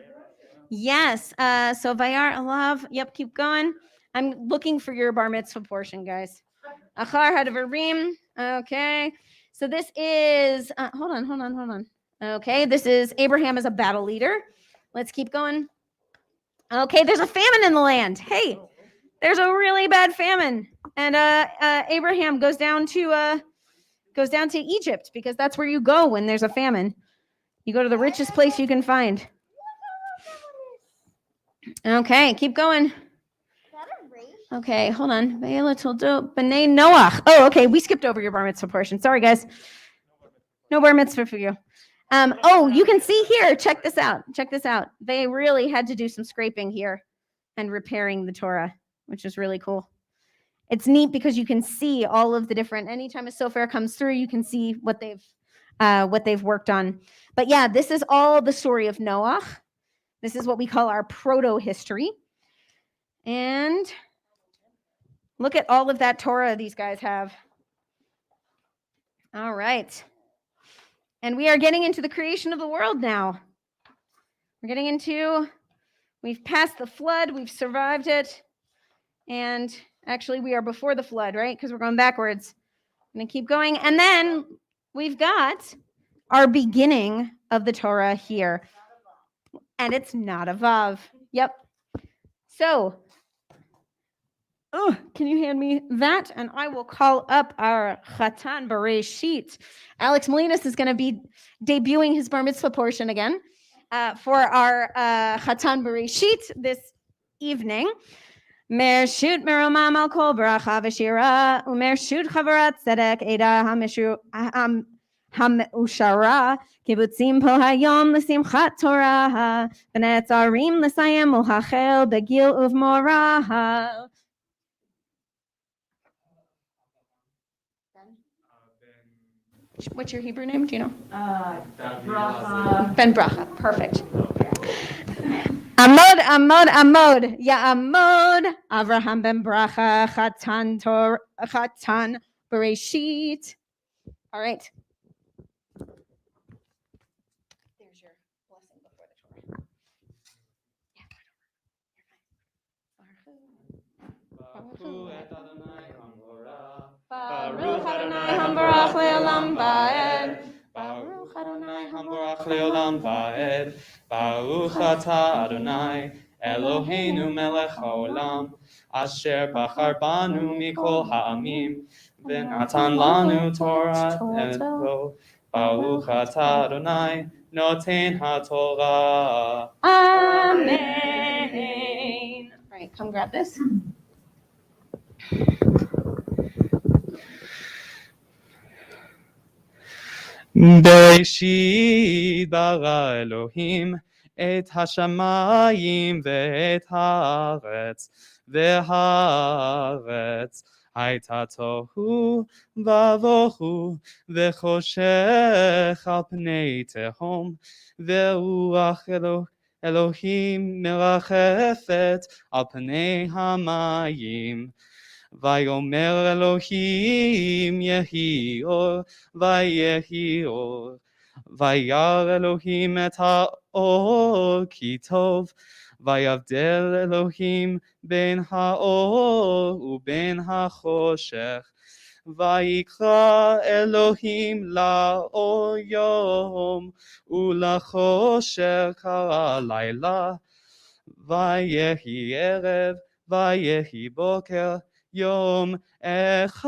Yes. So Vayar Alav. Yep. Keep going. I'm looking for your bar mitzvah portion, guys. Achar hadvarim. Okay. So this is. Hold on. Okay. This is Abraham as a battle leader. Let's keep going. Okay. There's a famine in the land. Hey, there's a really bad famine, and Abraham goes down to Egypt because that's where you go when there's a famine. You go to the richest place you can find. Okay, keep going. Is that a race? Okay, hold on. B'nai Noach. Oh, okay. We skipped over your bar mitzvah portion. Sorry, guys. No bar mitzvah for you. Oh, you can see here. Check this out. They really had to do some scraping here and repairing the Torah, which is really cool. it's neat because you can see all of the different, anytime a sofer comes through, you can see what they've worked on. But yeah, this is all the story of Noah. This is what we call our proto-history. And look at all of that Torah these guys have. All right. And we are getting into the creation of the world now. We've passed the flood, we've survived it. And actually, we are before the flood, right? Because we're going backwards. I'm going to keep going. And then we've got our beginning of the Torah here. And it's not a Vav. Yep. So, can you hand me that? And I will call up our Chatan Bereshit. Alex Molinas is going to be debuting his bar mitzvah portion again for our Chatan Bereshit this evening. Mershut meromam al kol bracha v'shira umershut chavarat tzedek eda hameushara kibutzim po hayom l'simchat Torah v'netzarim l'sayem ulhachel begil uvmorah. What's your Hebrew name? Do you know? Bracha. Ben Bracha. Perfect. Amod. Ya Amod. Avraham ben Bracha. Chatan Bereshit. All right. There's your blessing before the Torah. Baruch Adonai Hambarach Le'olam Va'ed. Baruch Adonai Hambarach Le'olam Va'ed. Baruch Atah Adonai Eloheinu Melech HaOlam Asher Bachar Banu Mikol Ha'amim V'natan Lanu Torah Eto. Baruch Atah Adonai Noten HaTorah. Amen. All right, come grab this. Bereshit bara Elohim et hashamayim ve'et haaretz ve'haaretz hayta tohu vavohu ve'choshech al pnei tehom ve'ruach Elohim merachefet al pnei hamayim. Vayomer Elohim yehi or, vayehi or. Vayar Elohim et ha'or ki tov. Vayavdel Elohim ben ha'or uben ha'choshech. Vayikra Elohim la'or yom u'lachoshech ha'layla. Vayehi erev, vayehi boker. Yom Echad.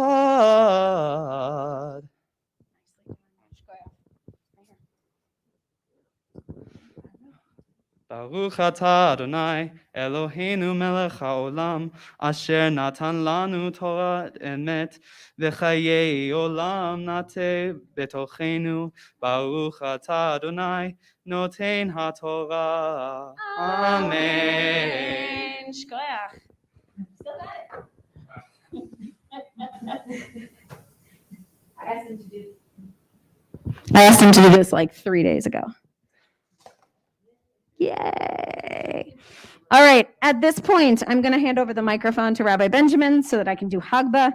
Baruch atah Adonai Eloheinu melech haolam asher natan lanu Torah emet v'chayei olam nate betochenu. Baruch atah Adonai noten haTorah. Amen. Shkoyach. I asked him to do this like 3 days ago. Yay. All right. At this point, I'm going to hand over the microphone to Rabbi Benjamin so that I can do Hagba.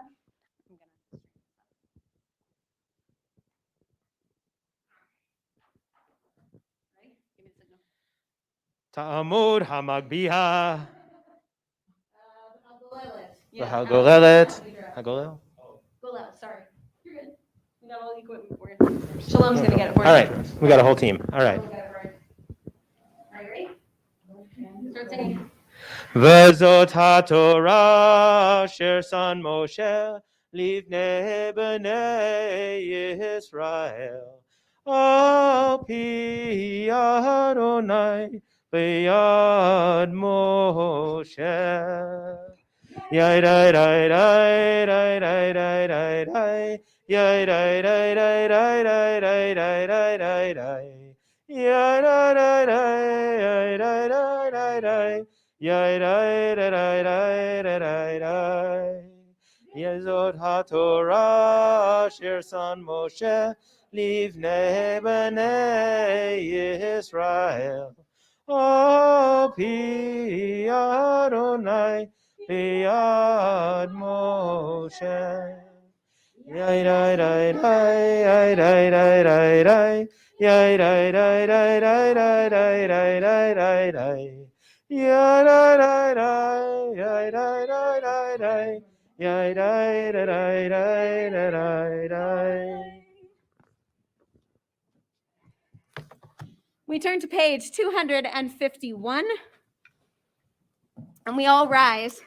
Ta'amud Hamagbiha. Hagolelet. Hagolel. Golel, sorry. You're good. You got all the equipment for you. Shalom's going to get it for you. All right, we got a whole team. All right. Are you ready? Start singing. V'zot ha'Torah asher san Moshe livnei b'nei Yisrael al pi Adonai b'yad Moshe. Yai dai dai dai dai dai dai dai dai. Yai dai dai dai dai dai dai dai dai dai dai. Yai dai dai dai dai dai dai dai. Yai dai dai dai dai dai dai dai. Yezot HaTorah Asher Son Moshe Livnei Bnei Yisrael. O Pi Adonai B'yad Moshe. Yai dai dai dai dai dai dai dai. Yai dai dai dai dai dai dai dai dai dai dai. Yai dai dai dai dai dai dai dai dai. Yai dai dai dai dai dai dai. We turn to page 251, and we all rise.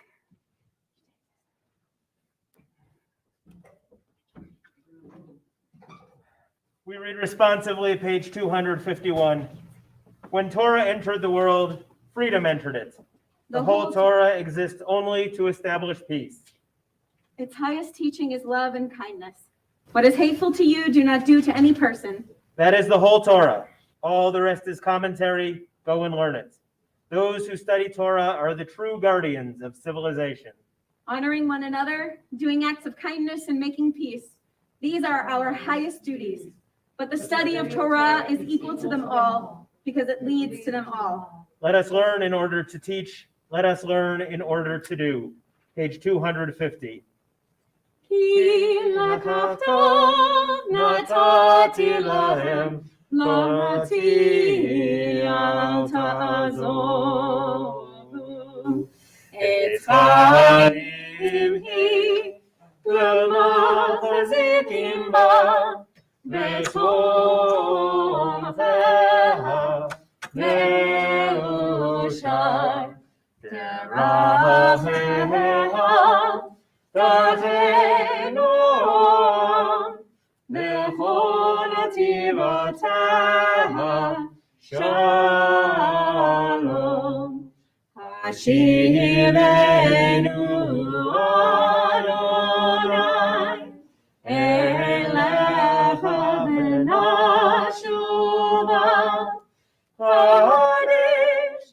We read responsively, page 251. When Torah entered the world, freedom entered it. The whole Torah exists only to establish peace. Its highest teaching is love and kindness. What is hateful to you, do not do to any person. That is the whole Torah. All the rest is commentary. Go and learn it. Those who study Torah are the true guardians of civilization. Honoring one another, doing acts of kindness, and making peace. These are our highest duties. But the study of Torah is equal to them all because it leads to them all. Let us learn in order to teach. Let us learn in order to do. Page 250. Ki lakachto natati lahem, Torati al ta'azovu. Etz chaim hi, l'machazikim ba, betomteha, ve'ushai, deraheha, Tahenu bechol nativoteha shalom. Hashivenu Adonai elecha v'nashuva. Hadish,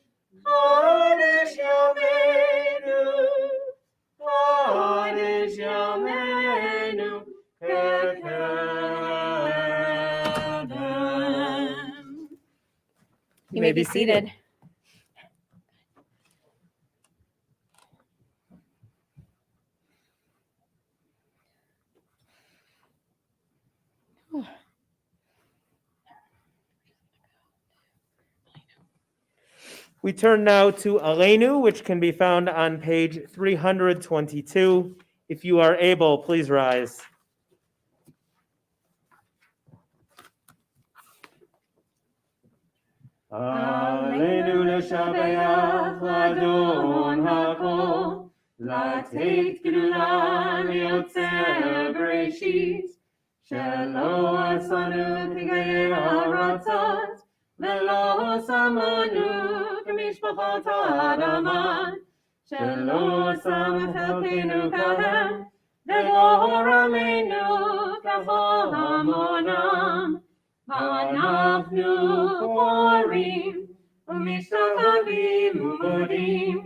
Hadish Yameinu. You may be seated. We turn now to Aleinu, which can be found on page 322. If you are able, please rise. Aleinu l'shabeach l'adon hakol, l'teit gdula liotzer breshit, shelo asanu k'gayei haratzat, velo samanu כמשפחות האדמה, שלא שם חלקנו כהם, ולא רמנו ככל המונם. ואנחנו קוראים ומשתחווים ומודים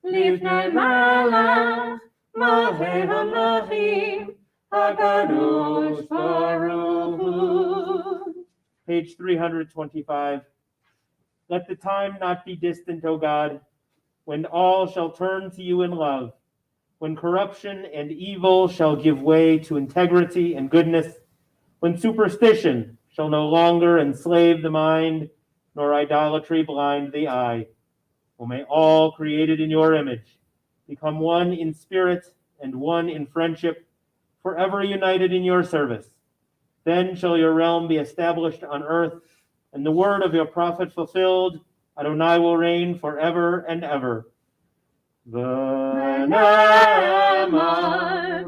לפני מלך מלכי המלכים הקדוש ברוך הוא. Page 325. Let the time not be distant, O God, when all shall turn to you in love, when corruption and evil shall give way to integrity and goodness, when superstition shall no longer enslave the mind, nor idolatry blind the eye. O may all created in your image become one in spirit and one in friendship, forever united in your service. Then shall your realm be established on earth, and the word of your prophet fulfilled. Adonai will reign forever and ever. V'namar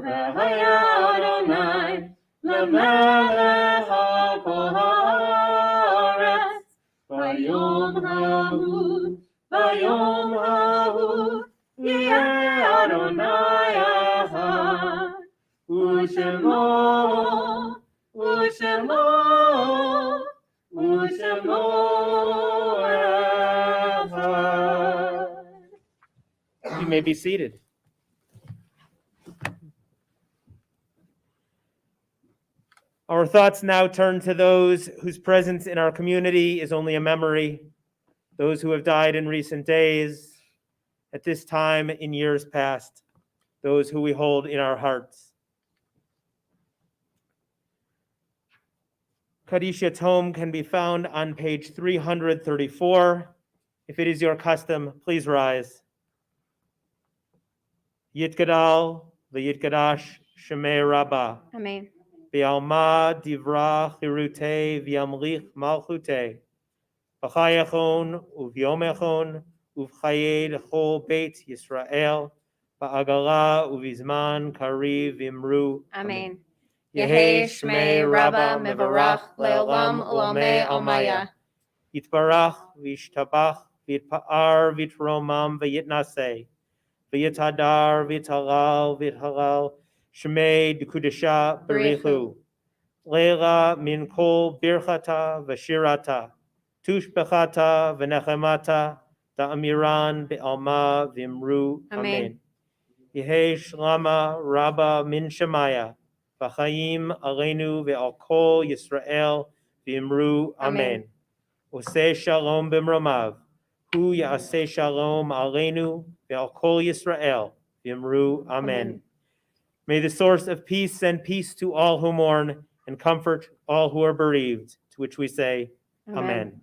v'haya Adonai l'melech ha'kol ha'aretz v'yom ha'hu yeh Adonai echad u'shemo You may be seated. Our thoughts now turn to those whose presence in our community is only a memory, those who have died in recent days, at this time in years past, those who we hold in our hearts. Kaddish Yatom can be found on page 334. If it is your custom, please rise. Yitgadal v'yitgadash Shemei Rabbah. Amen. V'alma divra chirute v'yamlich malchute. V'chayachon uvyomechon uv'chayed chol beit Yisrael. V'agala uvizman kariv v'imru. Amen. Yehei Shmei Rabba Mevarach Le'olam Ulamei Almaya. Yitbarach v'yishtabach v'yitpa'ar v'yitromam v'yitnaseh. V'yitadar v'yitalal v'yithalal. Shmei D'Kudesha Berichu. Leila min kol birchata v'shirata. Tushbechata v'nechemata. Da'amiran be'alma v'imru. Amen. Yehei Shlama Rabba min Shemaya. V'chaim aleinu ve'al kol Yisrael v'imru. Amen. Oseh shalom b'mromav. Hu ya'aseh shalom aleinu ve'al kol Yisrael v'imru. Amen. May the source of peace send peace to all who mourn and comfort all who are bereaved, to which we say, Amen.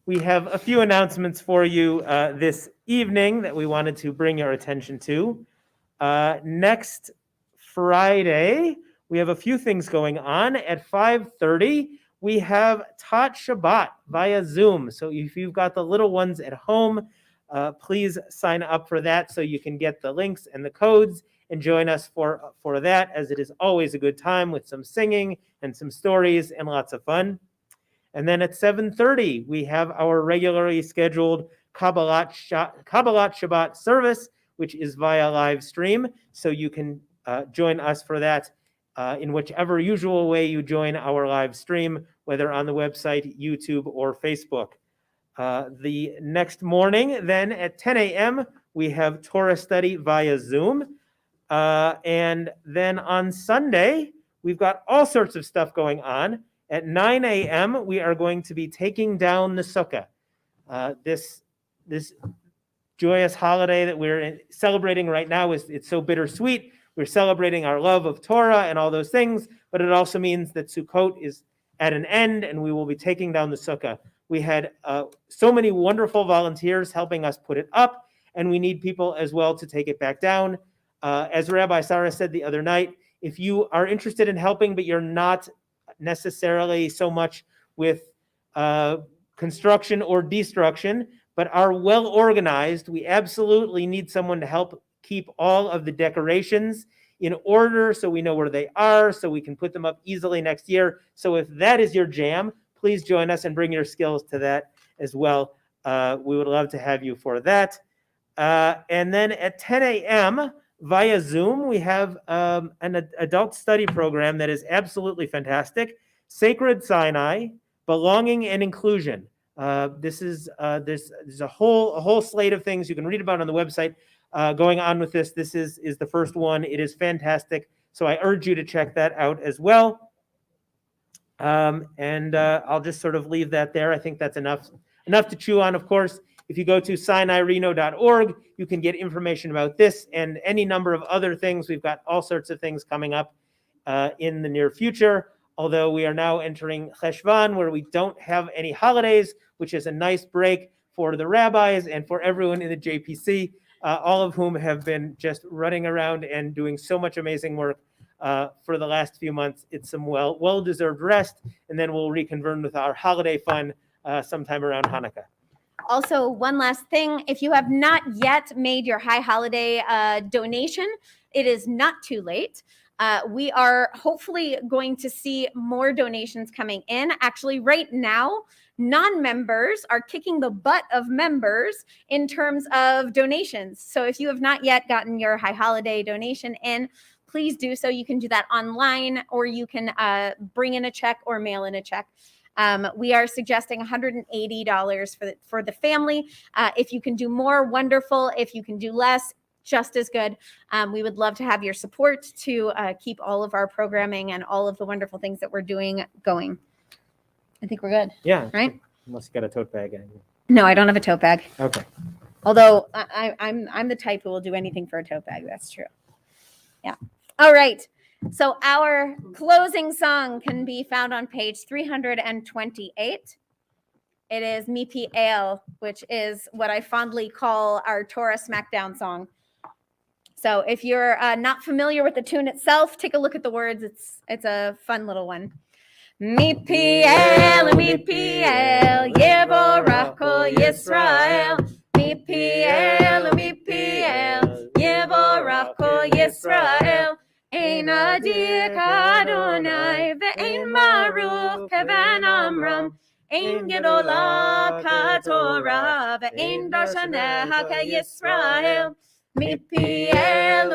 We have a few announcements for you this evening that we wanted to bring your attention to. Next Friday, we have a few things going on. At 5:30, we have Tot Shabbat via Zoom. So if you've got the little ones at home, please sign up for that so you can get the links and the codes and join us for that, as it is always a good time with some singing and some stories and lots of fun. And then at 7:30, we have our regularly scheduled Kabbalat Shabbat service, which is via live stream. So you can join us for that in whichever usual way you join our live stream, whether on the website, YouTube, or Facebook. The next morning, then at 10 a.m., we have Torah study via Zoom. And then on Sunday, we've got all sorts of stuff going on. At 9 a.m., we are going to be taking down the sukkah. This joyous holiday that we're celebrating right now it's so bittersweet. We're celebrating our love of Torah and all those things, but it also means that Sukkot is at an end, and we will be taking down the sukkah. We had so many wonderful volunteers helping us put it up, and we need people as well to take it back down. As Rabbi Sarah said the other night, if you are interested in helping, but you're not necessarily so much with construction or destruction, but are well organized, we absolutely need someone to help keep all of the decorations in order so we know where they are, so we can put them up easily next year. So if that is your jam, please join us and bring your skills to that as well. We would love to have you for that. And then at 10 a.m. via Zoom, we have an adult study program that is absolutely fantastic. Sacred Sinai, Belonging and Inclusion. There's a whole slate of things you can read about on the website going on with this. This is the first one. It is fantastic. So I urge you to check that out as well. And I'll just sort of leave that there. I think that's enough to chew on. Of course, if you go to sinaireno.org, you can get information about this and any number of other things. We've got all sorts of things coming up in the near future, although we are now entering Cheshvan, where we don't have any holidays, which is a nice break for the rabbis and for everyone in the JPC, all of whom have been just running around and doing so much amazing work for the last few months. It's some well-deserved rest, and then we'll reconvene with our holiday fun sometime around Hanukkah. Also, one last thing, if you have not yet made your high holiday donation, it is not too late. We are hopefully going to see more donations coming in. Actually, right now, non-members are kicking the butt of members in terms of donations. So if you have not yet gotten your high holiday donation in, please do so. You can do that online, or you can bring in a check or mail in a check. We are suggesting $180 for the family. If you can do more, wonderful. If you can do less, just as good. We would love to have your support to keep all of our programming and all of the wonderful things that we're doing going. I think we're good, Yeah. right? Unless you got a tote bag. No, I don't have a tote bag. Okay. Although I'm the type who will do anything for a tote bag. That's true. Yeah. All right. So our closing song can be found on page 328. It is Mipi El, which is what I fondly call our Torah Smackdown song. So if you're not familiar with the tune itself, take a look at the words. It's a fun little one. Mipi El, Yevorach Kol Yisrael. Mipi El, Yevorach Kol Yisrael. Ein adir Adonai ve'ein maruch kevan Amram. Ein gedola katorah ve'ein darshaneha ka'Yisrael. Mipi El,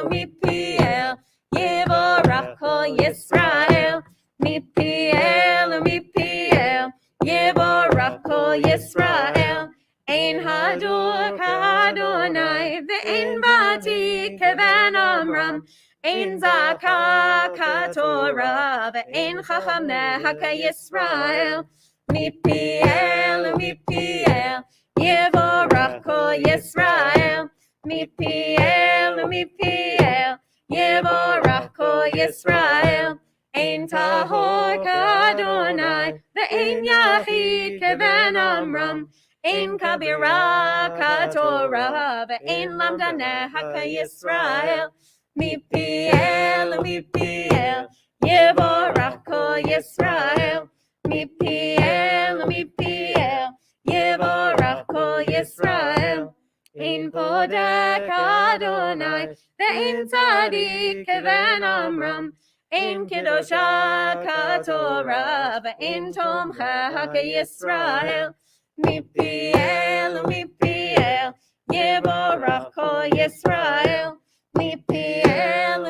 Yevorach Kol Yisrael. Mipi El, Yevorach Kol Yisrael. Ein hadur ka'Adonai ve'ein vati kevan Amram. Ein zaka katorah ve'ein chachamneha ka'Yisrael. Mipi El, Yevorach Kol Yisrael. Mipi El, Yevorach Kol Yisrael. Ein tahor ka'Adonai ve'ein yachid kevan Amram. Ein kabira katorah ve'ein lamdaneha ka'Yisrael. Mipi El, Yevorach Kol Yisrael. Mipi El, Yevorach Kol Yisrael. Ein podek Adonai ve'ein tzadik kevan Amram. Ein kedosha katorah ve'ein tomcha ka'Yisrael. Mipi El, Yevorach Kol Yisrael. Mipi El,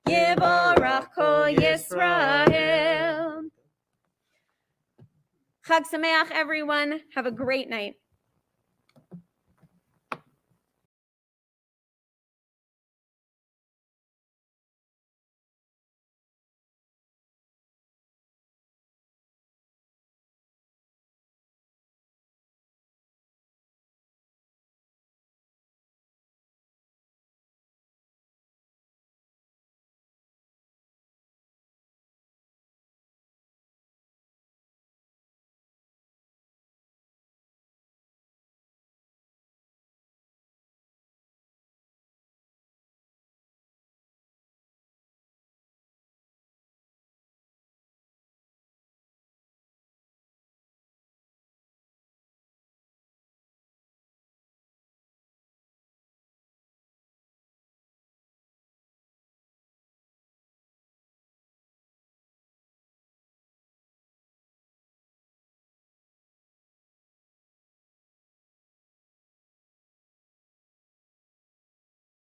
Yevorach Kol Yisrael. Chag Sameach, everyone. Have a great night.